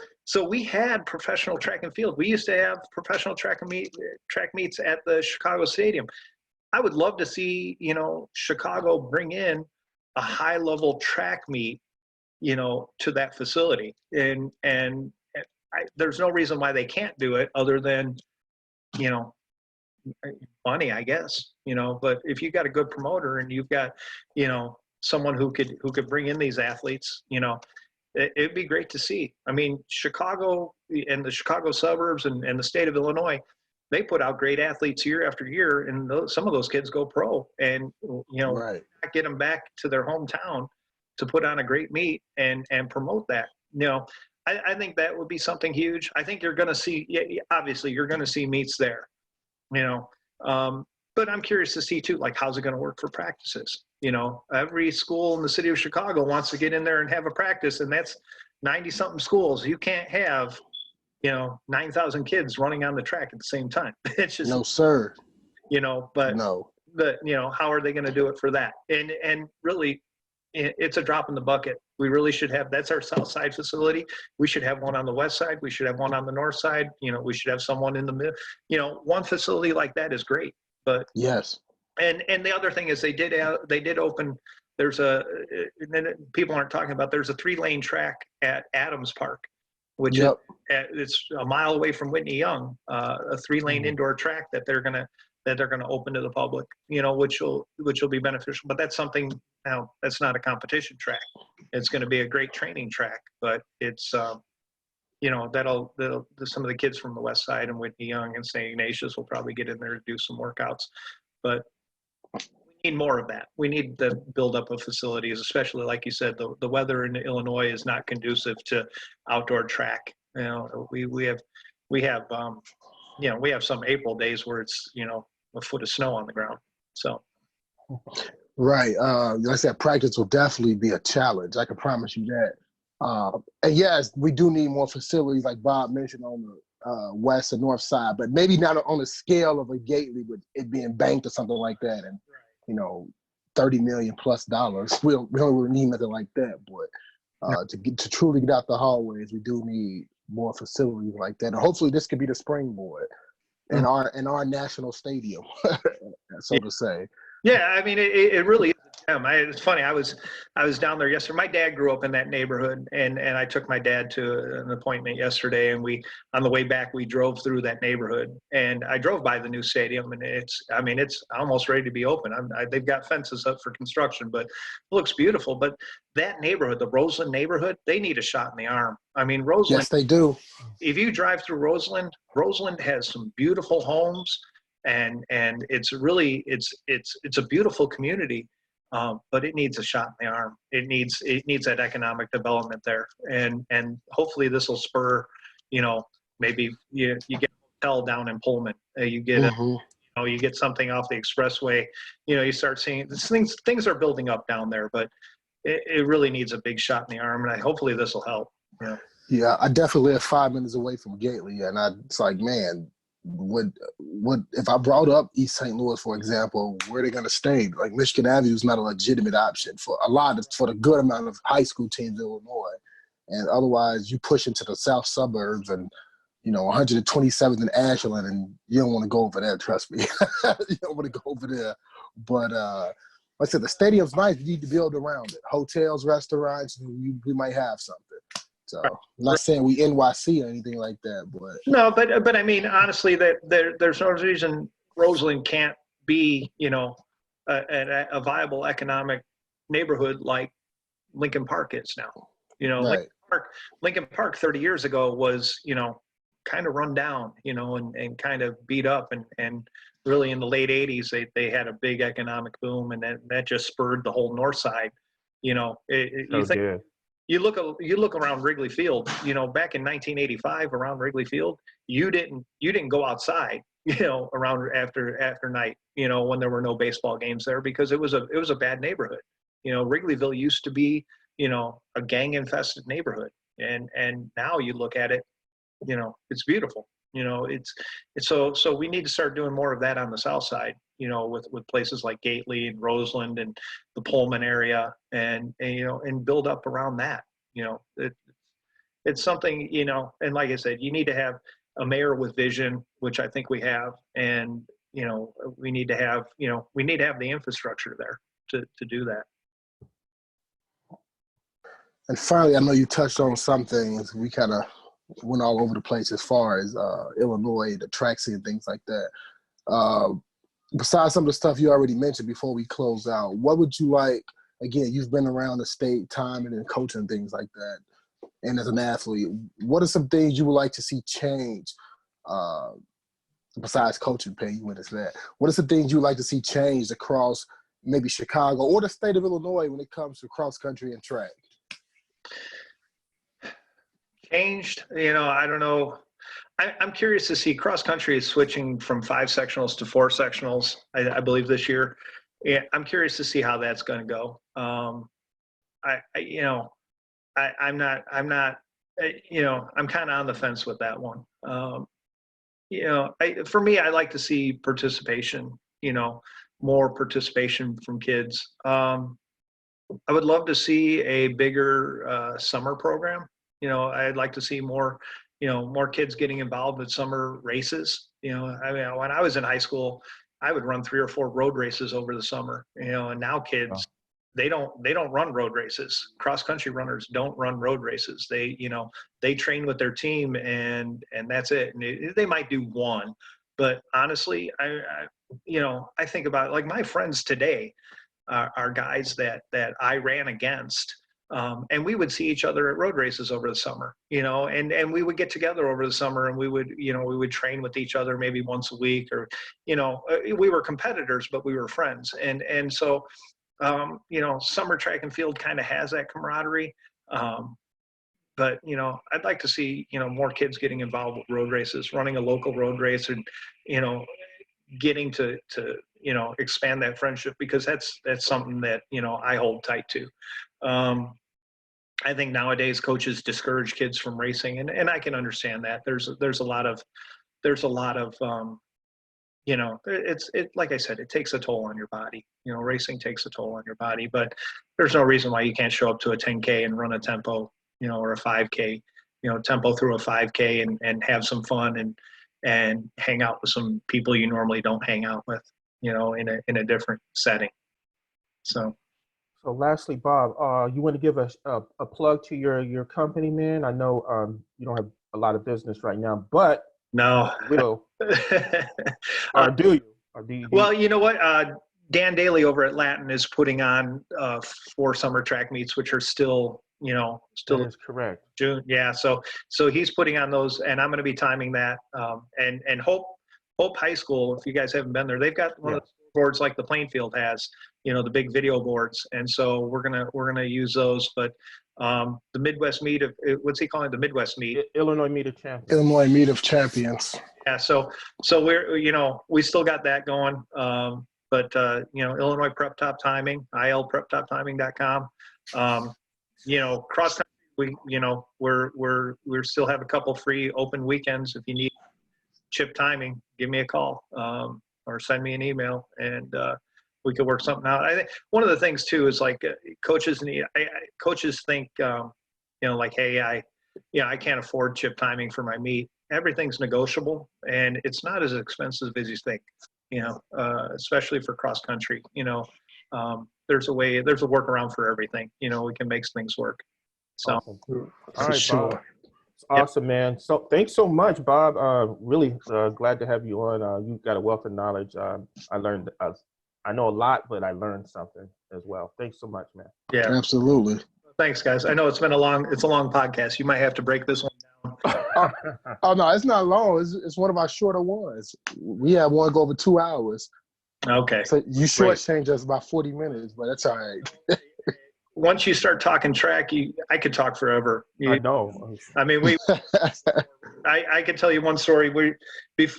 we had professional track and field. We used to have professional track meets at the Chicago Stadium. I would love to see Chicago bring in a high level track meet to that facility, and there's no reason why they can't do it other than, money, I guess, but if you've got a good promoter and you've got, someone who could bring in these athletes, it'd be great to see. I mean, Chicago and the Chicago suburbs and the state of Illinois, they put out great athletes year after year, and some of those kids go pro, and, get them back to their hometown to put on a great meet and promote that. I think that would be something huge. I think you're going to see, obviously you're going to see meets there, you know, but I'm curious to see too, like, how's it going to work for practices? You know, every school in the city of Chicago wants to get in there and have a practice, and that's 90 something schools. You can't have, 9,000 kids running on the track at the same time. It's just, No, sir. But No. how are they going to do it for that? And really, it's a drop in the bucket. We really should have, that's our south side facility. We should have one on the west side. We should have one on the north side. We should have someone in the middle. One facility like that is great. But yes. And the other thing is they did open, there's people aren't talking about, there's a 3-lane track at Adams Park, which it's a mile away from Whitney Young, a 3-lane indoor track that they're gonna open to the public, which will be beneficial. But that's something, now that's not a competition track. It's going to be a great training track, but it's that'll some of the kids from the west side and Whitney Young and St. Ignatius will probably get in there to do some workouts. But we need more of that. We need to build up of facilities, especially like you said, the weather in Illinois is not conducive to outdoor track. We have some April days where it's a foot of snow on the ground. So right. Like I said, practice will definitely be a challenge. I can promise you that. And yes, we do need more facilities, like Bob mentioned, on the west and north side, but maybe not on the scale of a Gately with it being banked or something like that. And $30 million plus. We don't really need nothing like that. But to truly get out the hallways, we do need more facilities like that. And hopefully, this could be the springboard in our national stadium, so to say. Yeah, I mean, it really is a gem. It's funny. I was down there yesterday. My dad grew up in that neighborhood, and I took my dad to an appointment yesterday. And on the way back, we drove through that neighborhood, and I drove by the new stadium, and it's almost ready to be open. They've got fences up for construction, but it looks beautiful. But that neighborhood, the Roseland neighborhood, they need a shot in the arm. I mean, Roseland. Yes, they do. If you drive through Roseland has some beautiful homes. And it's really it's a beautiful community, but it needs a shot in the arm. It needs that economic development there, and hopefully this will spur, maybe you get a hotel down in Pullman, you get you get something off the expressway, you start seeing things are building up down there, but it really needs a big shot in the arm, and hopefully this will help. Yeah, I definitely live 5 minutes away from Gately, and it's like, man. Would if I brought up East St. Louis, for example, where they're gonna stay? Like Michigan Avenue is not a legitimate option for the good amount of high school teams in Illinois, and otherwise you push into the south suburbs and 127th and Ashland, and you don't want to go over there. Trust me, you don't want to go over there. But like I said, the stadium's nice. You need to build around it. Hotels, restaurants, we might have something. So I'm not saying we NYC or anything like that, but no, but I mean, honestly, that there's no reason Roseland can't be, a viable economic neighborhood like Lincoln Park is now. Right. Lincoln Park 30 years ago was, kind of run down, and kind of beat up, and really in the late 80s they had a big economic boom, and that just spurred the whole north side. You look around Wrigley Field, back in 1985 around Wrigley Field, you didn't go outside, around after night, when there were no baseball games there, because it was a bad neighborhood. Wrigleyville used to be, a gang infested neighborhood. And now you look at it, it's beautiful. It's so we need to start doing more of that on the south side, with places like Gately and Roseland and the Pullman area, and build up around that. It's something, and like I said, you need to have a mayor with vision, which I think we have, and we need to have the infrastructure there to do that. And finally, I know you touched on some things. We kind of went all over the place as far as Illinois, the track scene, things like that. Besides some of the stuff you already mentioned before we close out, what would you like, again, you've been around the state time and then coaching things like that, and as an athlete, what are some things you would like to see change, besides coaching pay, you went into that? What are some things you would like to see changed across maybe Chicago or the state of Illinois when it comes to cross country and track? changed. I don't know. I'm curious to see cross country is switching from 5 sectionals to 4 sectionals, I believe this year. Yeah, I'm curious to see how that's going to go. I'm kind of on the fence with that one. For me, I like to see participation, more participation from kids. I would love to see a bigger summer program. I'd like to see more, more kids getting involved with summer races. I mean, when I was in high school, I would run 3 or 4 road races over the summer. And now kids, they don't run road races. Cross country runners don't run road races. They train with their team and that's it. And they might do one, but honestly, I think about, like, my friends today are guys that I ran against. And we would see each other at road races over the summer, and we would get together over the summer and we would train with each other maybe once a week, or, we were competitors, but we were friends. And so, summer track and field kind of has that camaraderie. But, I'd like to see, more kids getting involved with road races, running a local road race, and, getting to expand that friendship, because that's something that, I hold tight to. I think nowadays coaches discourage kids from racing, and I can understand that. There's a lot of like I said, it takes a toll on your body. Racing takes a toll on your body, but there's no reason why you can't show up to a 10K and run a tempo, or a 5K, tempo through a 5K and have some fun and hang out with some people you normally don't hang out with, in a different setting. So lastly, Bob, you want to give a plug to your company, man? I know you don't have a lot of business right now, but no, will. Or do you? Or do you? Well, you know what? Dan Daly over at Latin is putting on 4 summer track meets, which are still That is correct. June. Yeah. So he's putting on those, and I'm going to be timing that. And Hope High School, if you guys haven't been there, they've got one of the boards like the Plainfield has, the big video boards. And so we're gonna use those. But the Midwest meet of, what's he calling it? The Midwest meet? Illinois Meet of Champions. Illinois Meet of Champions. Yeah. So we're, we still got that going. But Illinois Prep Top Timing, ilpreptoptiming.com. Cross country, we still have a couple free open weekends. If you need chip timing, give me a call, or send me an email, and we could work something out. I think one of the things too is, like, coaches think, like, hey, I can't afford chip timing for my meet. Everything's negotiable, and it's not as expensive as you think, especially for cross country. There's a workaround for everything. We can make things work. So, awesome. All right, sure. Bob. It's awesome, man. So thanks so much, Bob. Really glad to have you on. You've got a wealth of knowledge. I learned, I know a lot, but I learned something as well. Thanks so much, man. Yeah, Absolutely. thanks, guys. I know it's a long podcast. You might have to break this one down. Oh no, it's not long. It's one of our shorter ones. We have one go over 2 hours. Okay. So you shortchange us about 40 minutes, but that's all right. Once you start talking track, I could talk forever. I know. I mean, I could tell you one story.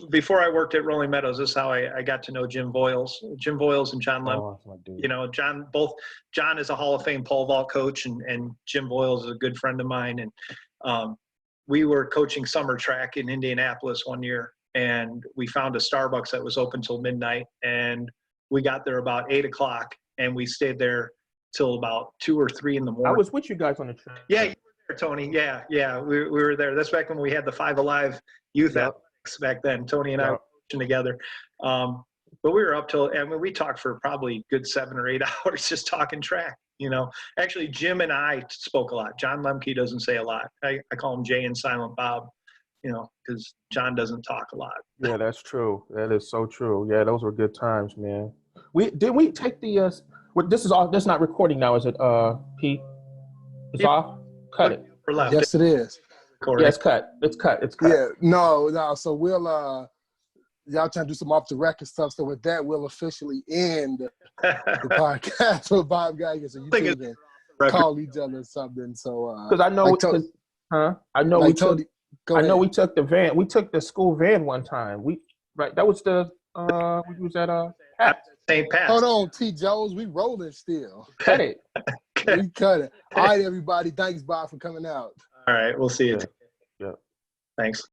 Before I worked at Rolling Meadows, this is how I got to know Jim Voiles. Jim Voiles and John Lem. Oh, that's my dude. John is a Hall of Fame pole vault coach, and Jim Voiles is a good friend of mine. And we were coaching summer track in Indianapolis one year, and we found a Starbucks that was open till midnight, and we got there about 8 o'clock, and we stayed there till about 2 or 3 in the morning. I was with you guys on the trip. Yeah, you were there, Tony. Yeah, we were there. That's back when we had the Five Alive Youth Athletics back then. Tony and I were coaching together. But we were up till, I mean, we talked for probably a good 7 or 8 hours just talking track. Actually, Jim and I spoke a lot. John Lemke doesn't say a lot. I call him Jay and Silent Bob, because John doesn't talk a lot. Yeah, that's true. That is so true. Yeah, those were good times, man. We take the this is off. This is not recording now, is it? Pete, it's off. Cut it. For left. Yes, it is. Recording. Yeah, it's cut. It's cut. Yeah, no. So we'll y'all trying to do some off the record stuff. So with that, we'll officially end the podcast with Bob Geiger. So you can call each other or something. So because I know, Huh? I know we Like took. Tony, go I ahead. know we took the van. We took the school van one time. Right. That was the. We was at Pat. St. Pat's. Hold on, T. Jones. We rolling still. Cut it. We cut it. All right, everybody. Thanks, Bob, for coming out. All right, we'll see you. Yeah. Yeah. Thanks.